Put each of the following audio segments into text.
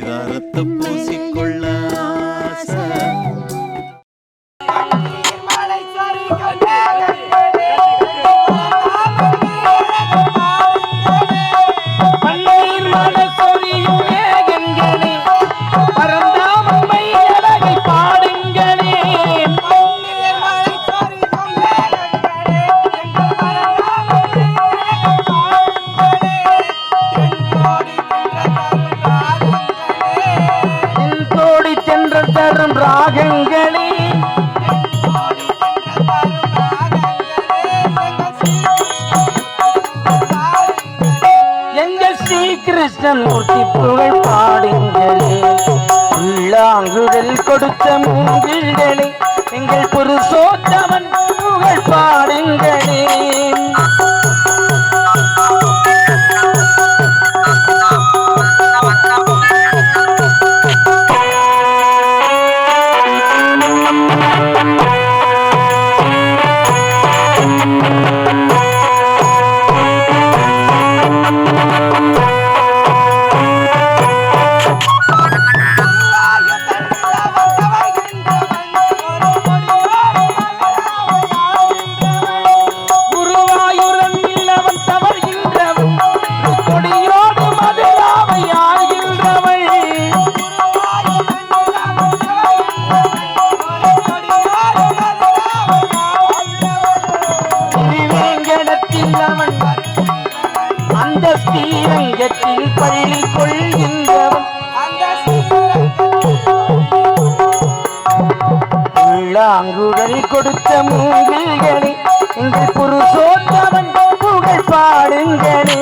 பரிதாரத்தை பூசிக்கொள்ள ராகங்களே எங்கள் ஸ்ரீ கிருஷ்ணன் மூர்த்தி புகழ் பாடுங்களே உள்ளாங்குழல் கொடுத்த மூங்கில்களே எங்கள் புருஷோத்தமன் புகழ் பாடுங்களே ஸ்ரீரங்கத்தில் பள்ளி கொள்கின்றவன் உள்ளாங்குழல் கொடுத்த மூங்கில்களே எங்கள் புருஷோத்தமன் புகழ் பாடுங்களே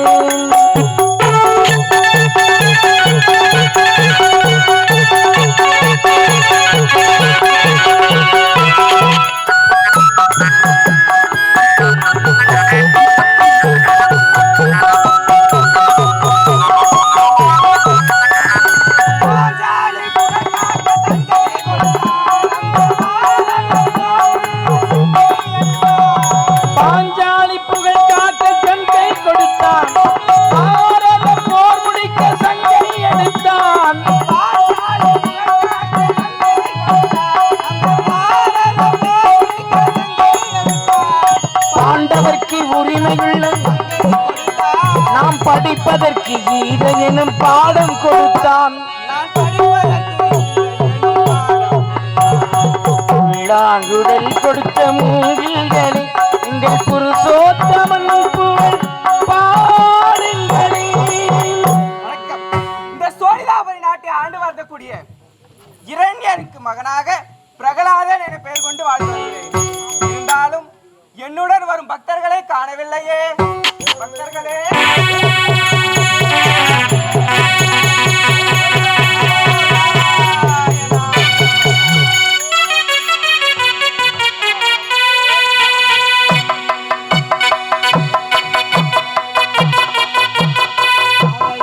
நாம் படிப்பதற்கு கீத எனும் பாடம் கொடுத்தான் உள்ளாங்குழல் கொடுத்த மூங்கில்களே எங்கள் புருஷோத்தமன் புகழ் பாடுங்களே. வணக்கம். இந்த சோழிதாபுரி நாட்டை ஆண்டு வரக்கூடிய இரண்யனுக்கு மகனாக பிரகலாதன் என பெயர் கொண்டு வாழ்ந்து வருகிறேன். இருந்தாலும் என்னுடன் வரும் பக்தர்களை காணவில்லையே. பக்தர்களே,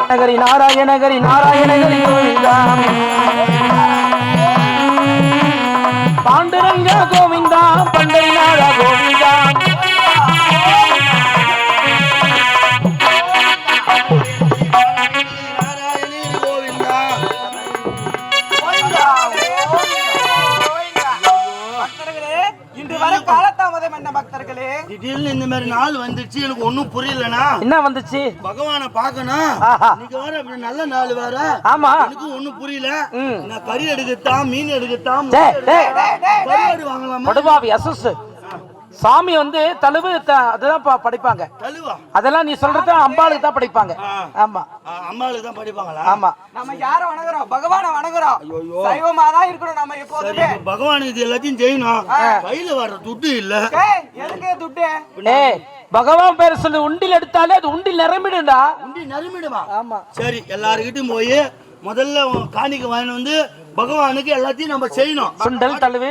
நகரி நாராயணகரி நாராயணகரி பாண்டுரங்க கோவிந்தா பண்டரிநாதா கோவிந்தா திடீர்னு இந்த மாதிரி நாள் வந்துச்சு, எனக்கு ஒண்ணும் புரியலனா. என்ன வந்துச்சு? பகவானை பார்க்கணும். இன்னைக்கு வர நல்ல நாள் வேற. ஆமா, எனக்கு ஒண்ணும் புரியல. நான் கறி எடுக்கத்தான், மீன் எடுக்கத்தான், கறி வாங்கலாமா? சாமி வந்து தழுவு அதுதான் படிப்பாங்க. அதெல்லாம் நீ சொல்றது அம்பாளுக்கு தான் படிப்பாங்க. ஆமா, அம்பாளுக்கு தான் படிப்பாங்களா? ஆமா. நம்ம யார வணங்குறோம்? பகவானை வணங்குறோம். சைவமா தான் இருக்கணும் நம்ம எப்போதுமே. பகவான் இது எல்லாத்தையும் செய்யணும். கையில வர துட்டு இல்ல. எதுக்கு துட்டு? பகவான் பேர் சொல்லி உண்டில் எடுத்தாலே அது உண்டில் நிரம்பிடும்டா. உண்டில் நிரம்பிடுமா? ஆமா. சரி, எல்லாருக்கிட்டும் போய் முதல்ல காணிக்கை வாங்கி வந்து பகவானுக்கு எல்லாத்தையும் நம்ம செய்யணும். சுண்டல் தழுவு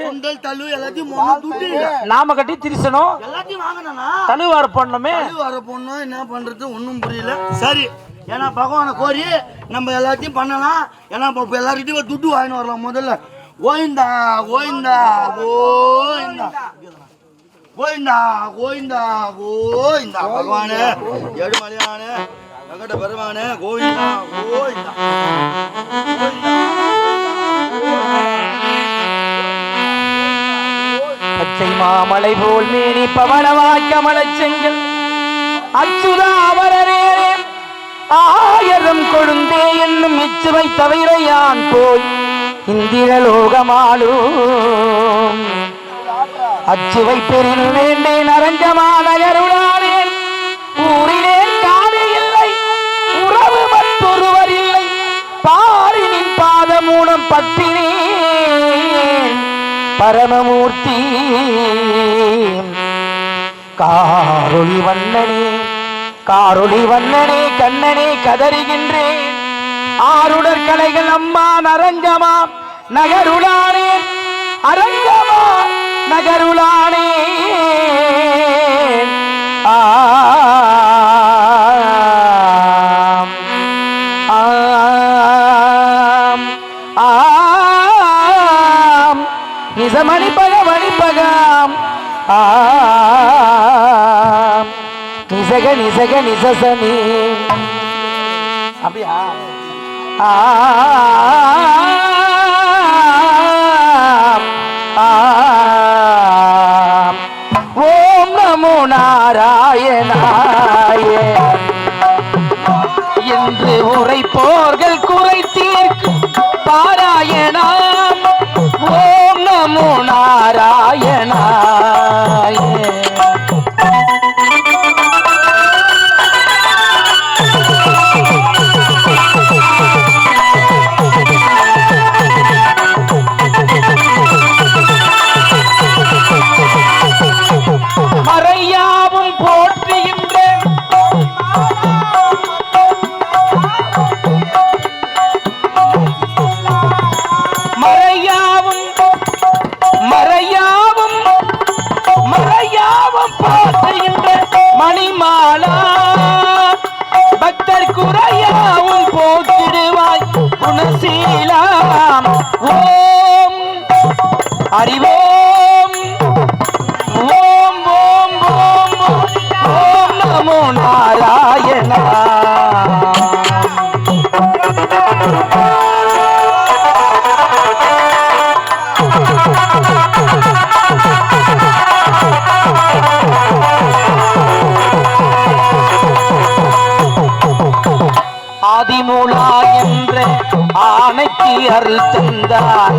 எல்லாத்தையும் துட்டு நாம கட்டி திரிசணும். எல்லாத்தையும் வாங்கினா தழுவார போடணுமே. தழுவார போடணும். என்ன பண்றது ஒன்னும் புரியல. சரி, ஏன்னா பகவானை கோரி நம்ம எல்லாத்தையும் பண்ணலாம். ஏன்னா எல்லார்கிட்டையும் துட்டு வாங்கின்னு வரலாம். முதல்ல கோயிந்தா கோயிந்தா கோயிந்தா கோயிந்தா கோயிந்தா கோயிந்தா பகவானே ஏழுமலையானே வெங்கட பெருமானே கோவிந்தா கோவிந்தா மாமலை போல் மேனி பவனவாய் கமலச் செங்கல் அச்சுதா அவரே ஆயிரம் கொழுந்தே என்னும் இச்சுவை தவிர யான் போய் இந்திரலோகமாலும் அச்சுவை பெரில் வேண்டேன் அரங்கமா நகருளானேன் ஊரிலேன் காணி இல்லை உறவு மற்றொருவர் இல்லை பாரினின் பாதமூலம் பற்றினேன் பரமமூர்த்தி காரொளி வண்ணனே கண்ணனே கதறுகின்றேன் ஆருடர் கலைகள் அம்மா அரங்கமா நகருளானே அரங்கமா நகருளானே மணிப்பகம் நிசக நிசசனி அப்படியா ஓம் நமோ நாராயணாய என்று உரைப்போர்கள் குறை தீர்க்கும் பாராயணம் ஓம் நமோ நாராயணாய மறையாவும் போற்றுகின்ற மறையாவும் போற்றுகின்ற மணிமாலா பக்தர் குறையாவும் போற்றிடுவாய் குணசீலாம் ஓம் அறிவோம் ஓம் ஓம் ஓம் ஓம் நமோ நாராயணா ஆதிமூலா என்ற ஆணைக்கு அருள் தந்தார்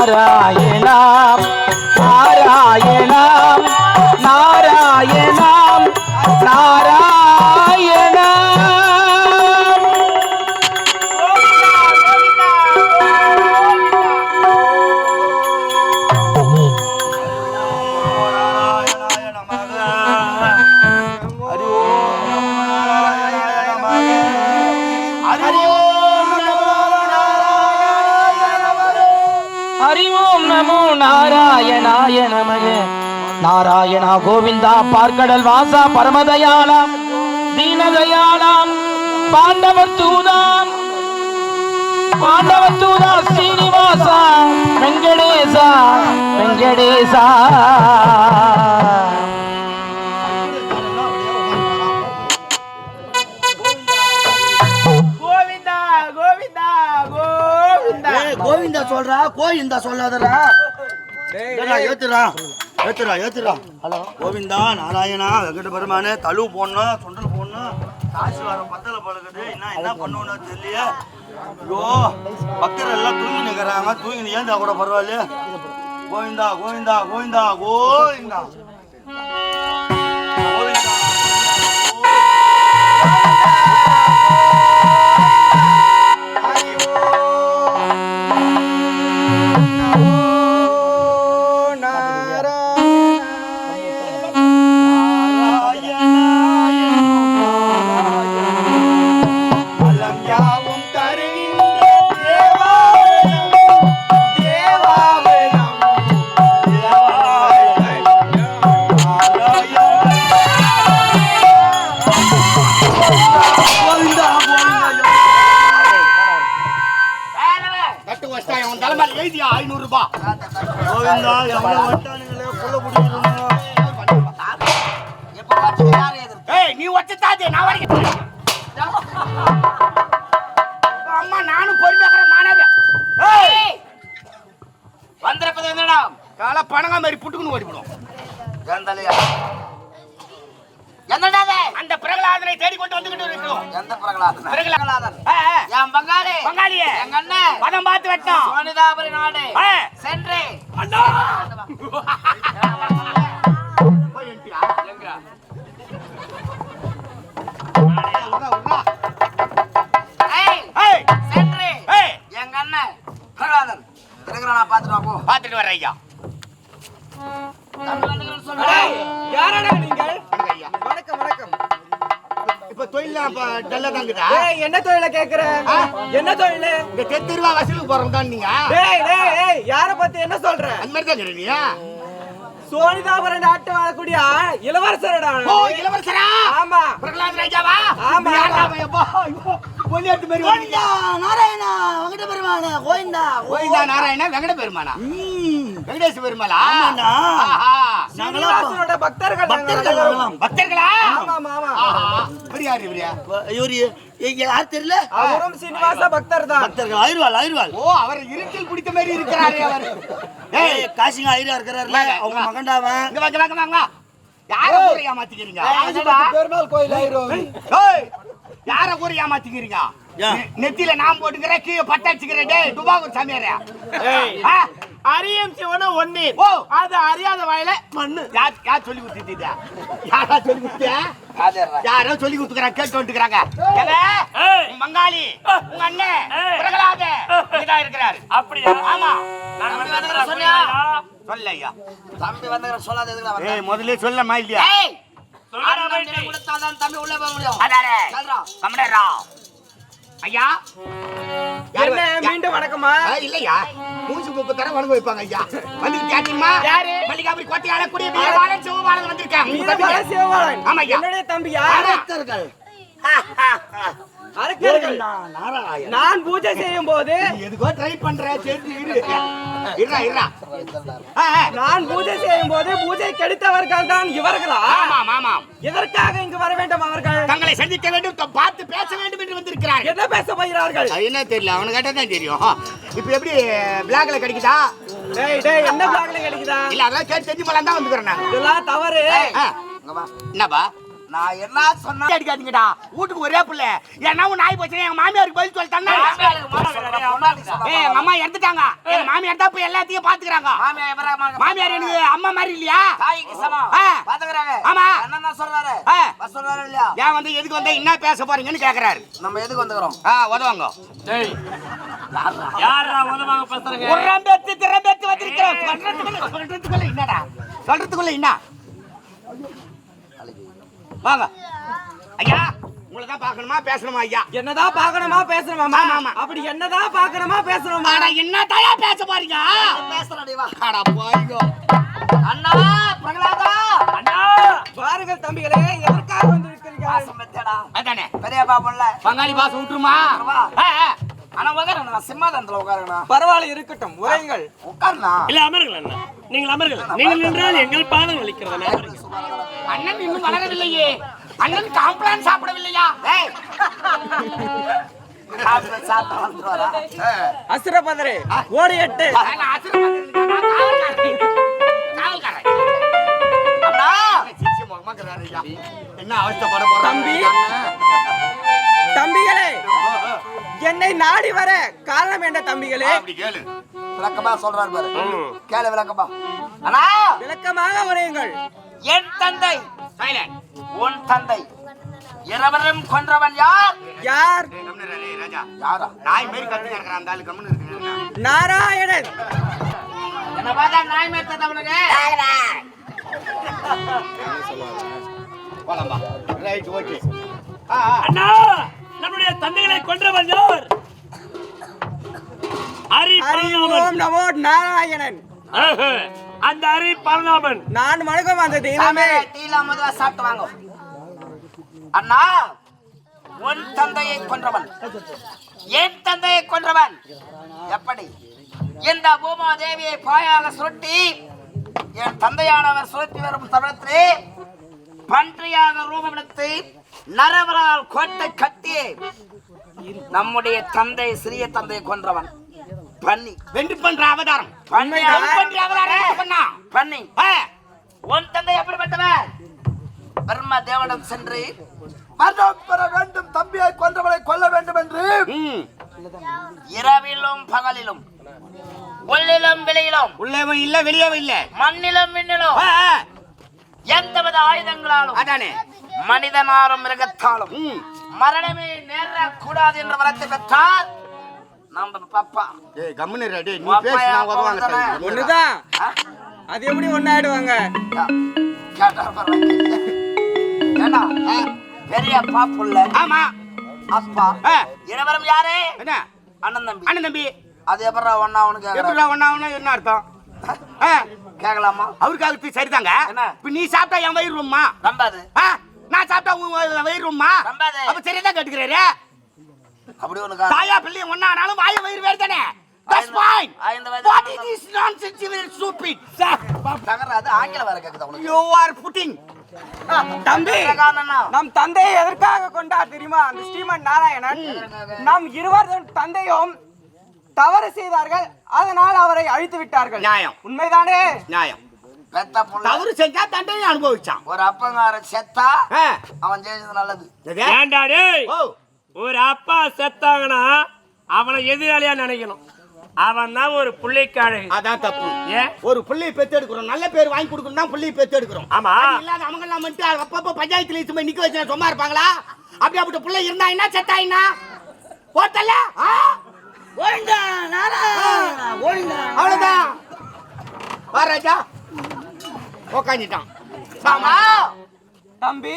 நாராயணாம் நாராயணாம் நாராயணாம் நாராயணாம் ஹரிஓம் நமோ நாராயணாய நமக நாராயணா கோவிந்தா பார்க்கடல் வாசா பரமதயாளாம் தீனதயாளாம் பாண்டவர் தூதா ஸ்ரீனிவாசா வெங்கடேசா வெங்கடேசா கோவிந்தா சொல்றா கோவிந்தா சொல்லாதடா ஏத்துறா ஏத்துறா ஏத்துறா ஹலோ கோவிந்தா நாராயணா வெங்கட பெருமானே தழு போடணும் தொண்டல் போடணும் காசு வர பத்தல பழகுது என்ன பண்ணுவோன்னு தெரியலையே ஐயோ பக்தர் எல்லாம் தூங்கி நிற்கிறாங்க தூங்கி ஏந்தா கூட பரவாயில்ல கோவிந்தா கோவிந்தா கோவிந்தா கோவிந்தா தலைமையில் எழுதியா 500 ரூபாய். கோவிந்தா எவ்வளவு வட்டானுங்களே புள்ள புடிக்கணும். எப்ப பாத்து யார் எதிர்த்து? ஏய் நீ வச்சதாதே நான் வரேன். அம்மா நானும் பொறுமையாக்கற மானவே. ஏய் வந்திருப்பது என்னடா? கால பணங்க மாதிரி புட்டுக்குன்னு ஓடி போடும். கந்தலையா என்னடா அது? அந்த பிரகலாதனை தேடி கொண்டு வந்துகிட்டு இருக்கோம். எந்த பிரகலாதன்? பிரகலாதன் என் பங்காளி பங்காளியே எங்க அண்ணன் பதம் பார்த்து வெட்டோம். சோனிதாபுரி நாடு சென்று அண்ணா சென்று எங்க அண்ணன் பிரகலாதன் திருக்கிறா பாத்துட்டு வா போ. பாத்துட்டு வர ஐயா. யாரடா நீங்கள்? ஐயா வணக்கம் வணக்கம். இப்ப தொழில் டல்லா தாங்குதா? என்ன தொழில கேக்குற? என்ன தொழில்? இந்த தெருவா வசூலுக்கு போறோம் தான் நீங்க. யார பத்தி என்ன சொல்ற? அந்த மாதிரி தான் நீங்க. சோனிதாபுரம் நாட்டு வாழக்கூடிய இளவரசரடா. ஓ இளவரசரா? ஆமா. பிரகலாத ராஜாவா? ஆமா. யாராவையப்பா பொன்னியத்து பெருமாள். கோவிந்தா நாராயணா வெங்கட பெருமாள். கோவிந்தா கோவிந்தா நாராயணா வெங்கட பெருமாளா? வெங்கடேச பெருமாளா? ஆமாடா. ஆஹா. நாங்களோட பக்தர்கள். பக்தர்களா? ஆமா ஆமா. ஆஹா. இவரு யார் தெரியல? அவரும் சீனிவாச பக்தர் தான். பக்தர்கள் ஆயிரவாள். ஓ அவர் இருட்டில் பிடித்த மாதிரி இருக்கிறாரே அவர். ஏய் காசிங்க ஆயிரா இருக்கறாருல அவங்க மகண்டாவன். இங்க வாங்க. யார ஊரை ஏமாத்திக்கிறீங்க? பெருமாள் கோயில் ஆயிரும். ஏய் யார ஊரை ஏமாத்திக்கிறீங்க? நெத்தியில நான் போட்டுக்கிறேன் கீழே பட்டாச்சுக்கிறேன். டேய் துபாகூர் சாமியாரே. ஏய் அரியம் சிவன ஒண்ணு. ஓ அது அறியாத வாயில மண்ணு. யார் சொல்லி கொடுத்தீங்க? யாரா சொல்லி கொடுத்தியா? யாரோ சொல்லி கொடுத்துக்கறாங்க கேட்டு வந்துக்கறாங்க. ஏங்க மங்காளி உங்க அண்ணன் பிரகலாத இதா இருக்கறாரு. அப்படியே ஆமா. நான் வந்து சொன்னியா? சொல்லையா. தம்பி வந்தற சொல்லாத எதுக்குடா வந்த? ஏய் முதல்ல சொல்லமா இல்லையா? ஏய் சொல்லடா போய் கொடுத்தாதான் தம்பி உள்ள போக முடியும். அடாரே சொல்றா. கமடரா. ஐயா என்ன மீண்டும் வணக்கமா? இல்லையா மூஞ்சி மூக்கு தர வணங்க வைப்பாங்க ஐயா. வந்து கேட்டீங்களா? யாரு? மல்லிகாபுரி கோட்டையால கூடிய வீரபாலன் சிவபாலன் வந்திருக்காங்க. உங்க தம்பி சிவபாலன். ஆமா ஐயா. என்னுடைய தம்பி யாரு? அரக்கர்கள். அரக்கர்கள். நான் பூஜை செய்யும் போது எதுக்கோ ட்ரை பண்ற சரி இருடா. நான் பூஜை செய்யும் போது பூஜை கெடுத்தவர்கள் தான் இவர்களா? ஆமா. எதற்காக இங்கு வர வேண்டும் அவர்கள்? தங்களை சந்திக்க வேண்டும் பார்த்து பேச வேண்டும் என்று வந்திருக்கிறார்கள். என்ன பேச போகிறார்கள்? என்ன தெரியல அவனுக்கு கேட்டா தான் தெரியும். இப்போ எப்படி பிளாக்ல கிடைக்குதா? டேய் என்ன பிளாக்ல கிடைக்குதா? இல்ல அதான் கேட்டு தெரிஞ்சு போலாம் தான் வந்துக்கிறேன் நான். இதெல்லாம் தவறு. என்னப்பா நான் என்ன சொன்னா அடிக்காதீங்கடா. வீட்டுக்கு ஒரே பிள்ளை ஏன்னா உன் நாய் போச்சு. எங்க மாமியாருக்கு பதில் சொல்லிட்டாங்க. எங்க அம்மா இறந்துட்டாங்க. எங்க மாமியார் தான் போய் எல்லாத்தையும் பாத்துக்கிறாங்க. மாமியார் எனக்கு அம்மா மாதிரி இல்லையா? தாய்க்கு சமம். பாத்துக்கறாங்க. ஆமா. என்ன சொல்றாரு? சொல்றாரு இல்லையா? ஏன் வந்து எதுக்கு வந்தா என்ன பேச போறீங்கன்னு கேக்குறாரு. நம்ம எதுக்கு வந்துக்கிறோம்? உதவாங்க. யாரா உதவாங்க பேசுறீங்க? உரம்பெத்து திரம்பெத்து வந்திருக்கிறோம். சொல்றதுக்குள்ள என்ன வாங்க ஐயா. உங்களை தான் பார்க்கணுமா பேசணுமா ஐயா? என்னதான் பார்க்கணுமா பேசணுமா? ஆமா. அப்படி என்னதான் பார்க்கணுமா பேசணுமா? ஆனா என்ன தாயா பேச போறீங்க? பேசுறடி வா. அட போய்ங்க. அண்ணா பிரகலாதா. அண்ணா பாருங்கள் தம்பிகளே எதற்காக வந்திருக்கீங்க? பாசமத்தடா. அதானே பெரிய பாபுல்ல பங்காளி பாசம் விட்டுருமா? ஆனா உட்காருங்க. சிம்மாதனத்துல உட்காருங்க. பரவாயில்ல இருக்கட்டும். உரையுங்கள். உட்காருனா. இல்ல அமர்கள் அண்ணா. நீங்கள் அமர்கள். நீங்கள் நின்றால் எங்கள் பாதம் வலிக்கிறது. அண்ணன் இன்னும் வளரவில்லையே. அண்ணன் காம்ப்ளான் சாப்பிடவில்லையா? அசுரபதரே ஓடி எட்டு. என்ன அவஸ்தைப்பட போற தம்பி தம்பிகளே என்னை நாடி வர காரணம் என்ன தம்பிகளே? அப்படி கேளு. விளக்கமா சொல்றாரு பாரு. கேளு விளக்கமா. அண்ணா விளக்கமாக உரையுங்கள். என் தந்தை சைலண்ட். உன் தந்தை இருவரும் கொன்றவன் யார்? யார்? ராஜா யாரா? நாய் மாதிரி கத்தி இருக்கிற அந்த ஆளு கம்முன்னு இருக்கு. நாராயணன். என்ன பார்த்தா நாய் மாதிரி தந்தவனுங்க. போலாம்பா. Right okay. அண்ணா நம்முடைய தந்தைகளை கொன்றவன் யார்? ஹரி ஓம் நமோ நாராயணன். அந்த ஹரி பரநாமன். நான் வணக்கம் அந்த தெய்வமே. டீலா முதல்ல சாப்பிட்டு வாங்க. அண்ணா உன் தந்தையை கொன்றவன் என் தந்தையை கொன்றவன் எப்படி? இந்த பூமாதேவியை பாயாக சுருட்டி என் தந்தையானவர் சுருட்டி வரும் தமிழத்திலே பன்றியாக ரூபமெடுத்து நரவரால் கோட்டை கட்டி நம்முடைய தந்தை சிறிய தந்தையை கொன்றவன் பண்ணி வெண்டு பண்ற அவதாரம் பண்ணி உன் தந்தை எப்படிப்பட்டவன்? பர்மா தேவனிடம் சென்று மரணம் பெற வேண்டும், தம்பியை கொன்றவனை கொல்ல வேண்டும் என்று இரவிலும் பகலிலும் உள்ளிலும் வெளியிலும் உள்ளே இல்ல வெளியே இல்ல மண்ணிலும் விண்ணிலும் எந்தவித ஆயுதங்களாலும் அதானே மனிதனாரும் மிருகத்தாலும் மரணமே நேரக்கூடாது என்ற வரத்தை பெற்றார் நம்ம பாப்பா. டேய் கம்முனு ரெடி நீ பேசி நான் உதவாங்க ஒண்ணுதான் அது எப்படி ஒண்ணாயிடுவாங்க ஏன்னா பெரிய அப்பா புள்ள ஆமா அப்பா இருவரும் யாரு? என்ன அண்ணன் தம்பி. அண்ணன் தம்பி அது எப்படா ஒண்ணா அவனுக்கு எப்படிடா ஒண்ணாவனா என்ன அர்த்தம்? கேட்கலாமா? அவருக்கு சரிதாங்க. என்ன? இப்ப நீ சாப்பிட்டா என் வயிறு ரூம்மா நம்பாது. நான் சாப்பிட்டா உன் வயிறு ரூம்மா நம்பாது. அப்ப சரிதான் கேட்டுக்கிறாரு. அப்படி ஒண்ணு தாயா பிள்ளை ஒண்ணானாலும் வாய வயிறு வேறு தானே. That's fine. What is this nonsense? You are stupid. தகராது ஆங்கில வர கேக்குது உனக்கு. You are putting. தம்பி நம் தந்தையை எதற்காக கொண்டார் தெரியுமா? அந்த ஸ்ரீமன் நாராயணன் நம் இருவரும் தந்தையும் தவறு செய்தார்கள், அதனால் அவரை அழித்து விட்டார்கள். நியாயம். உண்மைதானே? நியாயம். பெத்த புள்ள தவறு செஞ்சா தண்டனை அனுபவிச்சான். ஒரு அப்பங்காரன் செத்தா அவன் செஞ்சது நல்லது. ஏண்டா டேய், ஒரு அப்பா செத்தாங்கன்னா அவனை எதிராளியா நினைக்கணும். அவன் தான் ஒரு பிள்ளைக்காழ. அதான் தப்பு. ஒரு பிள்ளையை பெத்து எடுக்கிறோம், நல்ல பேர் வாங்கி கொடுக்கணும் தான் பிள்ளையை பெத்து எடுக்கிறோம். ஆமா இல்லாத அவங்க எல்லாம் மட்டும் அப்பப்போ பஞ்சாயத்துல இருந்து போய் நிக்க வச்சு சும்மா இருப்பாங்களா? அப்படி அப்படி பிள்ளை இருந்தா என்ன செத்தா என்ன போட்டல அவ்வளவுதான். ராஜா உக்காந்துட்டான். தம்பி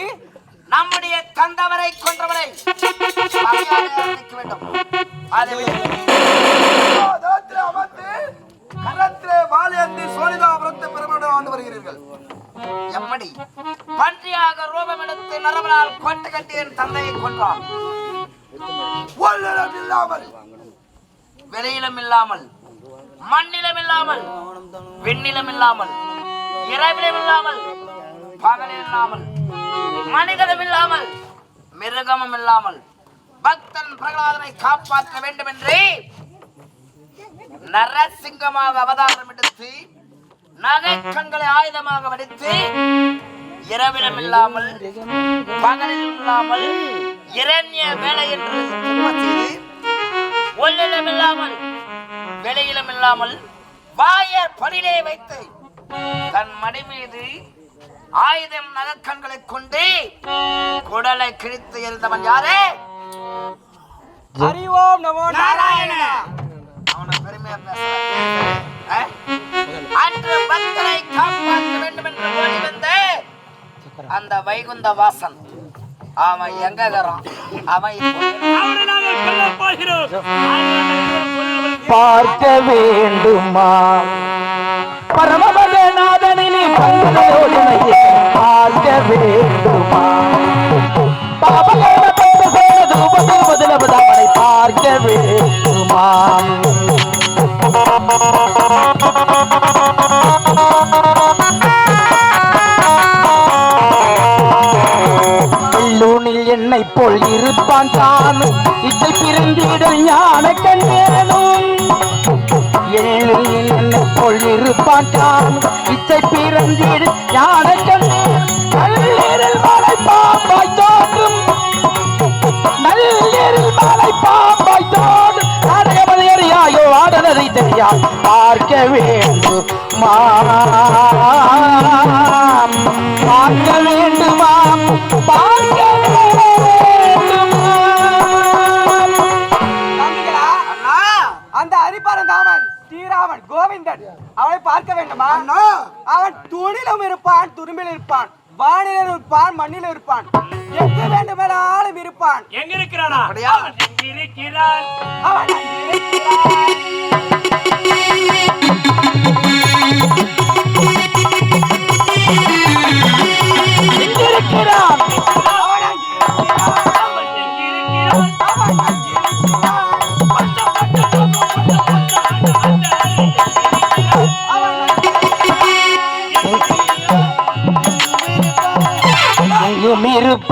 நம்முடைய தந்தவரை கொன்றவரை வேண்டும். எப்படி பன்றியாக ரூபம் எடுத்து நரவனால் கோட்டை கட்டி என் தந்தையை கொன்றான். இல்லாமல் வெளியிலும் இல்லாமல் மண்ணிலும் இல்லாமல் விண்ணிலும் இல்லாமல் இரவிலும் இல்லாமல் பகலில் இல்லாமல் மனிதனும் இல்லாமல் மிருகமும் இல்லாமல் பக்தன் பிரகலாதனை காப்பாற்ற வேண்டும் என்று நரசிங்கமாக அவதாரம் எடுத்து நகை கண்களை ஆயுதமாக வடித்து இரவிலும் இல்லாமல் பகலிலும் இல்லாமல் இரண்ய வேலை என்று உள்ளிலும் இல்லாமல் வெளியிலும் இல்லாமல் வாயர் படிலே வைத்து தன் மடி மீது ஆயுதம் நகக்கண்களை கொண்டு குடலை கிழித்து எறிந்தவன் யாரே? அறிவோம் நமோ நாராயண. அவனை பெருமையா பேசுறான். அன்று பக்தரை காப்பாற்ற வேண்டும் என்று ஓடி வந்த அந்த வைகுந்த வாசன் அவன் எங்கிறான்? அவன் பார்க்க வேண்டுமா பரமபதநாதனிலே பங்கோதனையே பார்க்க வேண்டுமா பாபகேன பந்தசேது உபதேவதனபதமனை பார்க்க வேண்டுமா கல்லூனில் என்னை போல் இருப்பான் தானும் இசை பிறந்திட ஞான கண்ணேனும் என்னை போல் இருப்பான் தானும் இசை பிறந்திட ஞான கண்ணேன் நல்லேரில் மலை பாம்பாய் தோன்றும் நல்லேரில் மலை பாம்பாய் தோன்றும் நாடகமதையறியாயோ ஆடனதை தெரியா பார்க்க வேண்டும் பார்க்க வேண்டுமா பார்க்க வேண்டுமா. அந்த ஹரிபரந்தாமன் ஸ்ரீராமன் கோவிந்தன் அவனை பார்க்க வேண்டுமா? அவன் தூணிலும் இருப்பான், துரும்பில் இருப்பான், வானிலும் இருப்பான், மண்ணிலும் இருப்பான், எங்கு வேண்டுமானாலும் இருப்பான். எங்க இருக்கிறானா? அவன் எங்க இருக்கிறான்? அவன் எங்கிருக்கிறான்? அவன் எங்க இருக்கிறான்?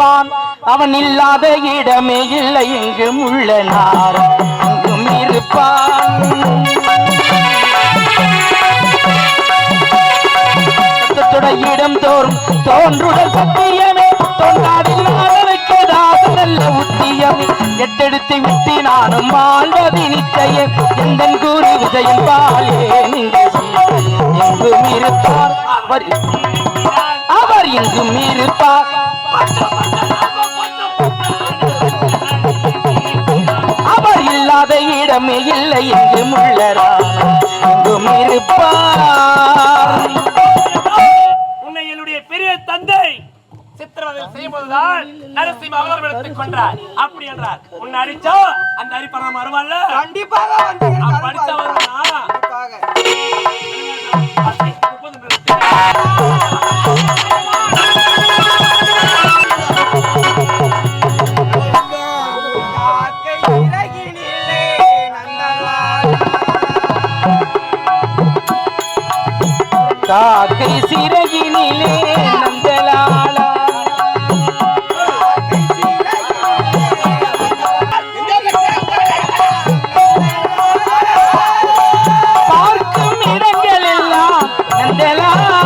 இருப்பான். அவன் இல்லாத இடமே இல்லை எங்கும் உள்ள நார் அங்கும் இருப்பான். இடம் தோறும் தோன்றுடன் சத்தியமே தொண்டாடில் நாடனுக்கேதாவது நல்ல உத்தியமே. எட்டெடுத்து விட்டு நானும் வாழ்வது நிச்சயம். எந்த கூறி விஜயம் பாலே நீங்கள் எங்கும் இருப்பார். அவர் எங்கும் இருப்பார். அவர் இல்லாத இடமே இல்லை எங்கும் உள்ளரா எங்கும் இருப்பார். என்னுடைய பெரிய தந்தை சித்திரவதை செய்யும்போதுதான் நரசிம்ம அவர்களை கொன்றார். அப்படி என்றார். உன்னை அடிச்சா அந்த அரிப்பணம் வருவான்ல? கண்டிப்பாக வந்து படிச்சா வருவானா? காக்கை சிறகினிலே நந்தலாலா பார்க்கும் இடங்கள் எல்லாம் நந்தலாலா.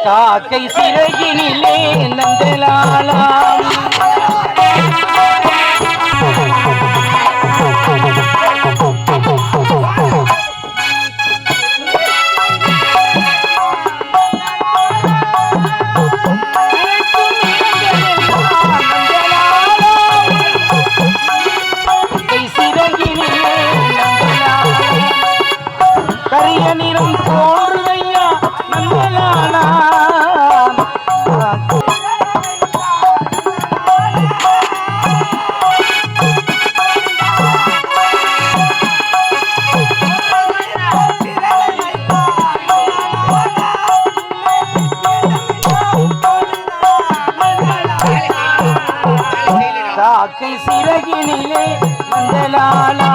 காக்கை சிறகினிலே நந்தலாலா. கரிய நிறம் தோன்றுதையா நந்தலாலா. காக்கை சிறகினிலே நந்தலாலா.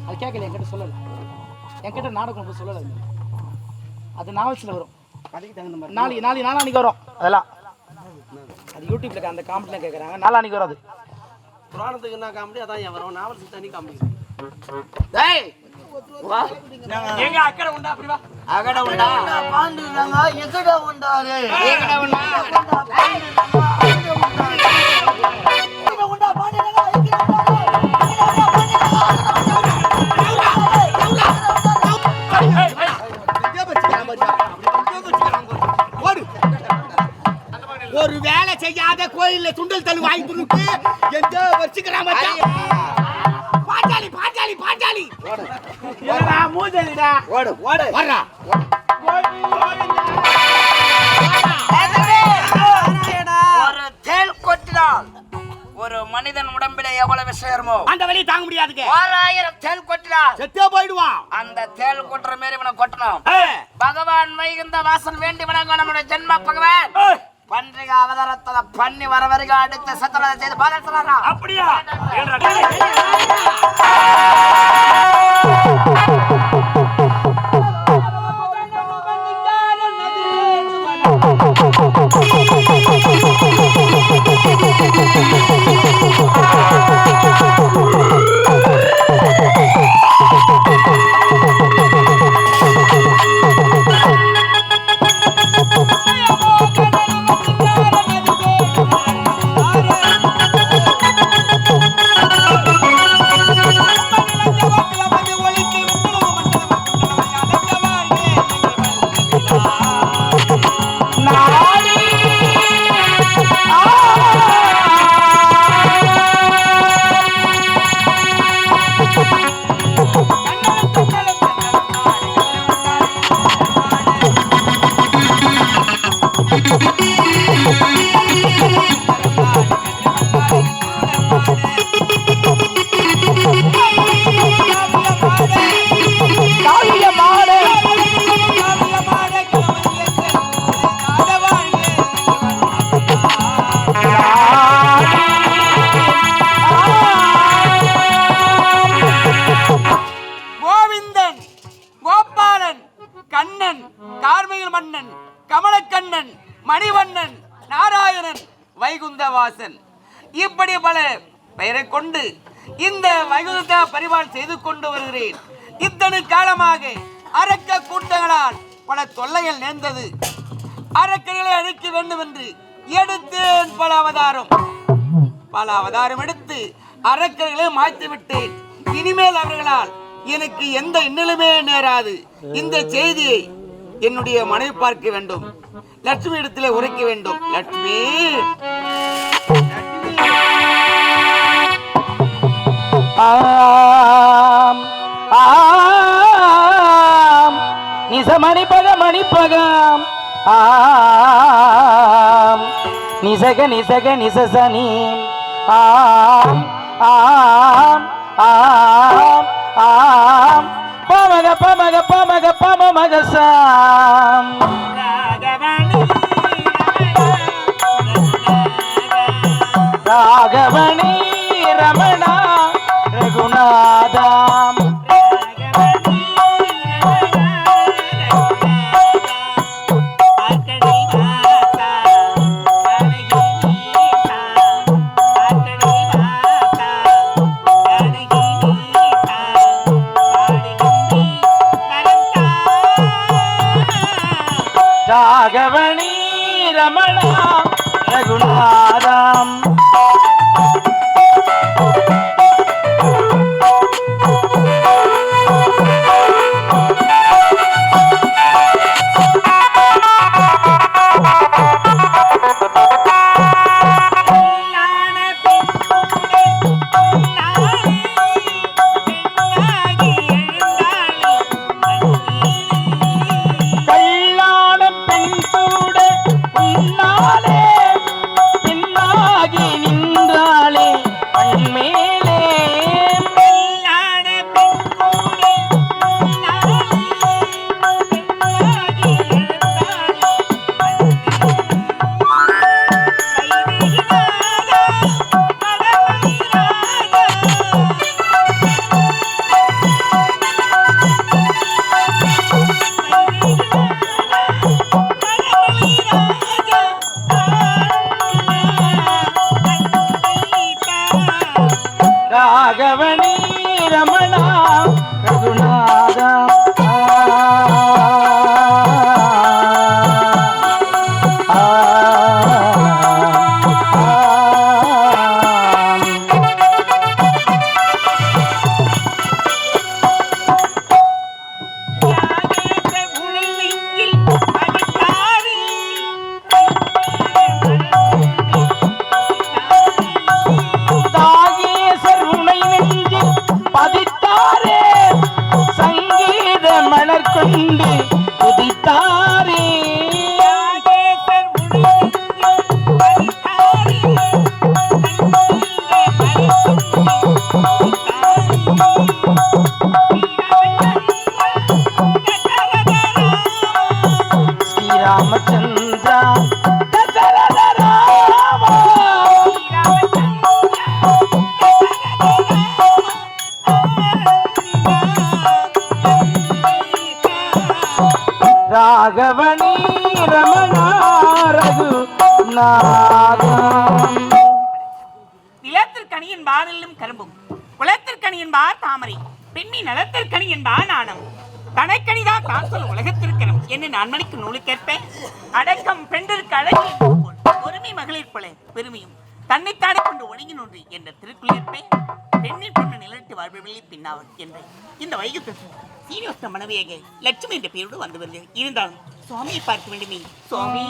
அது கேட்கல, என்கிட்ட சொல்லல. என்கிட்ட நாடகம் சொல்லல. அது நாவல்ஸ்ல வரும். நாளானிக்கு வரும். அதெல்லாம் அது யூடியூப்ல அந்த காமெடிலாம் கேட்கறாங்க. நாளானிக்கு வரும். அது புராணத்துக்கு என்ன காமெடி அதான் வரும். நாவல் தனி காமெடி. எங்க அக்கறை உண்டா? அப்படி வா. அகட உண்டா பாண்டுறாங்க. எக்கட உண்டாரு ஒரு வேலை செய்யாத கோயில்ல சுண்டல் தள்ளு வாங்கி துணுக்கு எந்த வச்சுக்கிறான் பாஞ்சாலி பாஞ்சாலி பாஞ்சாலி மூஞ்சலிடா ஓடு ஓடு வர்றா. ஒரு தேள் கொட்டினால் ஒரு மனிதன் உடம்பில எவ்வளவு விஷயமோ அந்த வழியை தாங்க முடியாதுங்க. 1000 தேள் கொட்டினால் செத்தே போயிடுவான். அந்த தேள் கொட்டுற மாரி இவனை கொட்டணும். பகவான் வைகுந்த வாசல் வேண்டி வணங்க நம்முடைய ஜென்ம பகவான் பன்றிக அவதாரத்தை பண்ணி வர வரைக்கும் அடுத்த சத்திரத்தை செய்து பாதல் சொல்றாரா? அப்படியா? கோவிந்தன், கோபாலன், கண்ணன், கார்மேக மன்னன், கமலக்கண்ணன், மணிவண்ணன், நாராயணன், வைகுந்தவாசன் இப்படி பல பெயரை கொண்டு இந்த வைகுந்த பரிபால் செய்து கொண்டு வருகிறேன். இத்தனை காலமாக அரக்க கூட்டங்களால் பல தொல்லைகள் நேர்ந்தது. அரக்கர்களை அழிக்க வேண்டும் என்று எடுத்தேன் பல அவதாரம் எடுத்து அரக்கர்களை மாற்றி விட்டேன். இனிமேல் அவர்களால் எனக்கு எந்த இன்னலுமே நேராது. இந்த செய்தியை என்னுடைய மனைவி பார்க்க வேண்டும். லட்சுமி இடத்திலே உரைக்க வேண்டும். லட்சுமி, ஆம் ஆம் நிசமணிப்பகம் ஆம் நிசக நிசசனி ஆம் ஆம் ஆம் ஆம் பமக பமகசாம் ராகவணி ரமணா ரகுநாதாம் ராகவணி ரமணா ரகுநாதாம் ராகவணி ரமணா ரகுநாதா கொண்டு துதித்தாரே ஸ்ரீராமச்சந்திரா ராகவணி ரமணா ரகுநாதம். நிலத்திற்கணியின் பாதலும் கரும்பும் குலத்திற்கணியின் பார் தாமரை பெண்ணி நலத்திற்கணியின் பா நாணம் தனக்கணிதான் தான் சொல்ல உலகத்திற்கணும் என்று நான் மணிக்கு நூலுக்கேற்பேன். அடக்கம் பெண்டிற்கு அழகி ஒருமை மகளிர் போல பெருமையும் தன்னைத்தானே கொண்டு ஒழுங்கி நொன்றி என்ற திருக்குள்ளேற்பேன். பெண்ணின் பொண்ணு நிலத்து வாழ்வில்லை பின்னாவன் என்ற இந்த வைகுத்த சீனிவாச மனைவியாக லட்சுமி என்ற பெயரோடு வந்து வருகிறது. இருந்தாலும் சுவாமியை பார்க்க வேண்டுமே. சுவாமி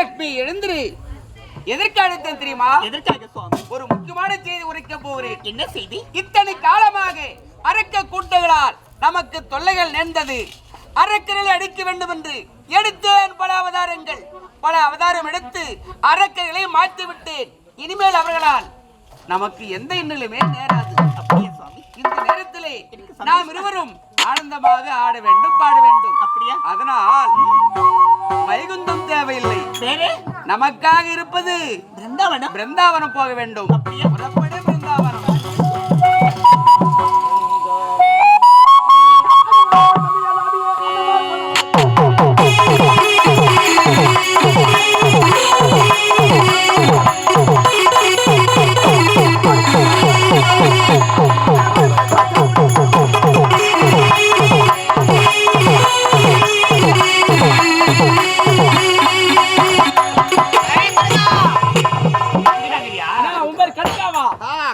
மகாலட்சுமி எழுந்திரு. எதற்கு அழைத்தேன் தெரியுமா? எதற்காக சுவாமி? ஒரு முக்கியமான செய்தி உரைக்க போகிறேன். என்ன செய்தி? இத்தனை காலமாக அரக்க கூட்டங்களால் நமக்கு தொல்லைகள் நேர்ந்தது. அரக்கர்களை அடிக்க வேண்டும் என்று எடுத்தேன் பல அவதாரங்கள். பல அவதாரம் எடுத்து அரக்கர்களை மாற்றி விட்டேன். இனிமேல் அவர்களால் நமக்கு எந்த இன்னலுமே நேராது. அப்படியே சுவாமி. இந்த நேரத்திலே நாம் இருவரும் ஆனந்தமாக ஆட வேண்டும், பாட வேண்டும். அப்படியா? அதனால் வைகுந்தம் தேவையில்லை. வேறு நமக்காக இருப்பது பிருந்தாவனம். பிருந்தாவனம் போக வேண்டும். அப்படியா? புறப்படு பிருந்தாவனம்.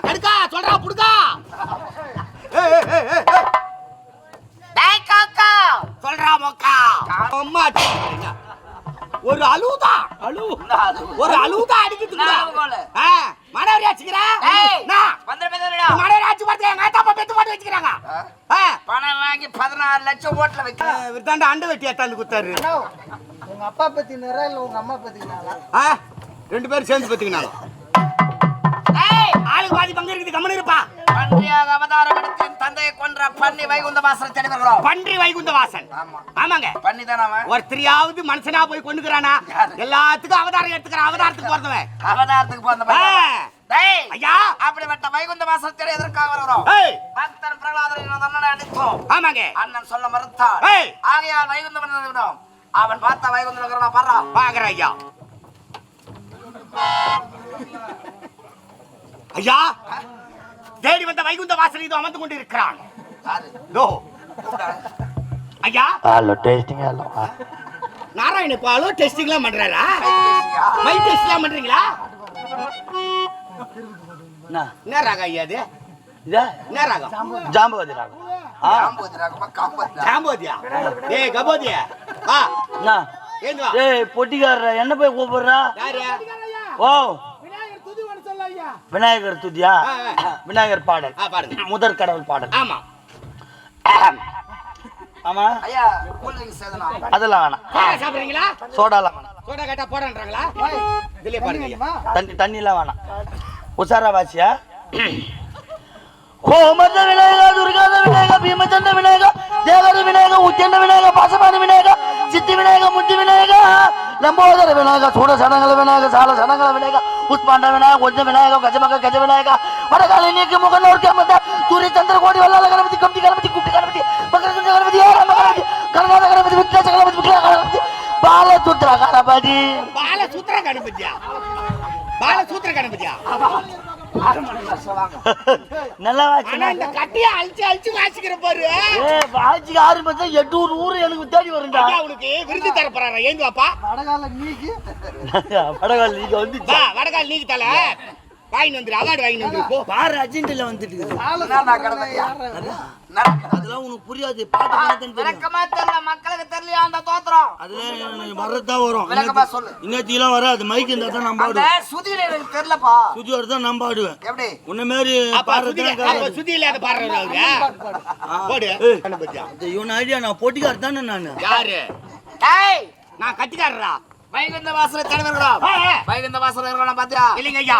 கடுக்கா சொல்றா புடுக்கா. டேய் காக்கா சொல்றா மொக்கா. அம்மா அடிக்கிறீங்க. ஒரு அழுவுதா ஒரு அழுவுதா அடிக்குது. மனவரி ஆச்சுக்கிறா. மனவரி ஆச்சு பார்த்து எங்க ஆத்தா பெத்து போட்டு வச்சுக்கிறாங்க. பணம் வாங்கி 16 லட்சம் ஓட்டுல வைக்க விருத்தாண்ட அண்டு வெட்டி எத்தாந்து குத்தாரு. உங்க அப்பா பத்தினாரா இல்ல உங்க அம்மா பத்தினாரா? ரெண்டு பேரும் சேர்ந்து பத்திக்கினாலும் ஆளுக்கு பாதி பங்கு இருக்குது. கம்மனு இருப்பா. பன்றியாக அவதாரம் எடுத்து என் தந்தையை கொன்ற பன்னி வைகுந்த வாசல் தேடி வருகிறோம். பன்றி வைகுந்த வாசல். ஆமாங்க. பன்னி தானே அவன்? ஒருத்தரையாவது மனுஷனா போய் கொண்டுக்கிறானா? எல்லாத்துக்கும் அவதாரம் எடுத்துக்கிறான். அவதாரத்துக்கு போறதவன். அவதாரத்துக்கு போந்த பையன். டேய் ஐயா அப்படிப்பட்ட வைகுந்த வாசல் தேடி எதற்காக வருகிறோம்? பக்தன் பிரகலாதன் அண்ணனை அடித்தோம். ஆமாங்க. அண்ணன் சொல்ல மறுத்தான். ஆகையால் வைகுந்தம் வந்து அவன் பார்த்தா வைகுந்தம் இருக்கிறான். பாரா பாக்குற ஐயா. ஐயா தேடி வந்த வைகுந்த வாசல் இது அமர்ந்து கொண்டு இருக்கிறான். ஐயா ஹலோ டேஸ்டிங் ஹலோ நாராயண பாலோ டெஸ்டிங்லாம் பண்றாரா? மை டெஸ்ட்லாம் பண்றீங்களா? என்ன ராகம் ஐயா இது? என்ன ராகம்? ஜாம்பவதி ராகம். ஜாம்பவதியா? ஏய் கபோதியா ஏய் பொட்டிக்காரரா என்ன போய் கூப்பிடுறா? யாரு? ஓ விநாயகர் துதியா? விநாயகர் பாடல் பாடுங்க. முதற் கடவுள் பாடல். ஆமா ஆமா ஐயா கூல்ட்ரிங்க்ஸ் சேதனா அதெல்லாம் வேணாம். சாப்பிடுறீங்களா? சோடாலாம் வேணாம். சோடா கேட்டா போடன்றாங்களா? இதுலயே பாருங்க ஐயா. தண்ணிலாம் வேணாம். உசாரா வாசியா? ஹோமத விநாயக துர்காத விநாயக பீமச்சந்த விநாயக தேவர விநாயக உச்சண்ட விநாயக பாசமான விநாயக சித்தி விநாயக முத்தி விநாயக லம்போதர விநாயக சூட சடங்கள விநாயக சால சடங்கள விநாயக புஷ்பாண்ட விநாயக கொஞ்ச விநாயக கஜமக கஜ விநாயக வடகாலி நீக்கு முகநோர் கேமந்த சூரிய சந்திர கோடி வல்லால கணபதி கம்பி கணபதி குட்டி கணபதி பக்கரகுஞ்ச கணபதி ஏராம கணபதி கணநாத கணபதி விக்ரேஷ கணபதி விக்ரேஷ கணபதி பாலசூத்ர கணபதி. பாலசூத்ர கணபதியா? பாலசூத்ர கணபதியா? நல்லா வாசி. இந்த கட்டிய அழிச்சு அழிச்சு வாசிக்கிற பாரு. வாசிக்கு ஆரம்பிச்சா 800 ஊர் எனக்கு தேடி வருண்டா. உனக்கு விருது தர போறாரா? ஏந்து வாப்பா. வடகால நீங்க வந்து வடகால் நீக்கு தல வாங்கி வந்துரு. அவார்டு வாங்கி வந்துரு. போ பாரு அர்ஜென்டினா வந்துட்டு அதெல்லாம் உனக்கு புரியாது. பாட்டு விளக்கமா தெரியல மக்களுக்கு தெரியலையா அந்த தோத்திரம்? அதெல்லாம் வரதான் வரும். விளக்கமா சொல்லு. இன்னத்திலாம் வராது. மைக் இருந்தா தான் நம்ம அந்த சுதியில எனக்கு தெரியலப்பா. சுதி வரதா நம்ம ஆடுவேன். எப்படி உன்ன மாதிரி பாடுறது சுதி இல்லாத பாடுறவங்க போடு. இவன் ஐடியா நான் போட்டிக்கார் தானே நானு. யாரு? ஏய் நான் கட்டிக்காரரா? வைகுந்த வாசலை தேடி வருகிறோம். வைகுந்த வாசல் இருக்கிறோம் பாத்தியா? இல்லைங்க ஐயா.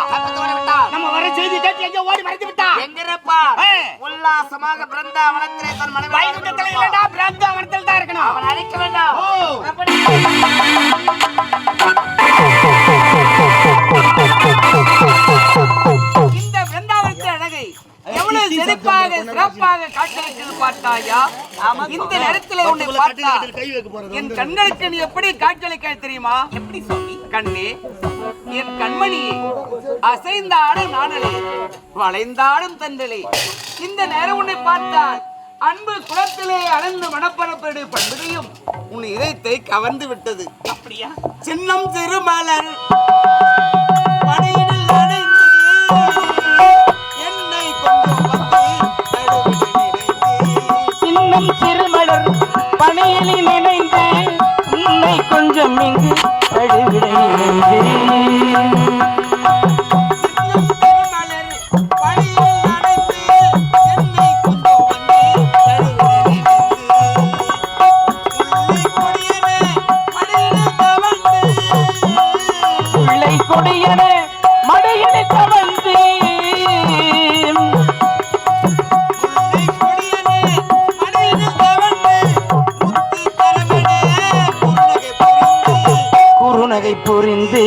நம்ம வர செய்தி கேட்டு எங்க ஓடி மறைந்து விட்டா? எங்க இருப்பார்? உல்லாசமாக பிருந்தாவனத்திலே தன் மனைவி வைகுண்டத்துல இல்லடா, பிருந்தாவனத்துல தான் இருக்கணும். அவன் அழைக்க வேண்டாம். இந்த பிருந்தாவனத்தின் அழகை எவ்வளவு செழிப்பாக சிறப்பாக காட்சியளிக்கிறது பார்த்தாயா? இந்த நேரத்தில் உன்னை பார்த்தா என் கண்களுக்கு நீ எப்படி காட்சியளிக்க தெரியுமா? எப்படி சொல்லி? கண்ணே, என் கண்மணியே, அசைந்தாடும் நாணலே, வளைந்தாடும் தண்டலே, இந்த நேரம் உன்னை பார்த்தால் அன்பு குளத்திலே அழந்து மனப்பரப்படு பண்புகையும் உன் இதயத்தை கவர்ந்து விட்டது. அப்படியா? சின்னம் திருமலர் படையினில் அடைந்து என்னை கொண்டு வந்து இன்னும் சிறுமலர் பனையிலே நினைந்து உன்னை கொஞ்சம் கொஞ்சம் இங்கு அழுவிட பிள்ளை கொடியன மடையனை தவழ்ந்து குறுநகை புரிந்து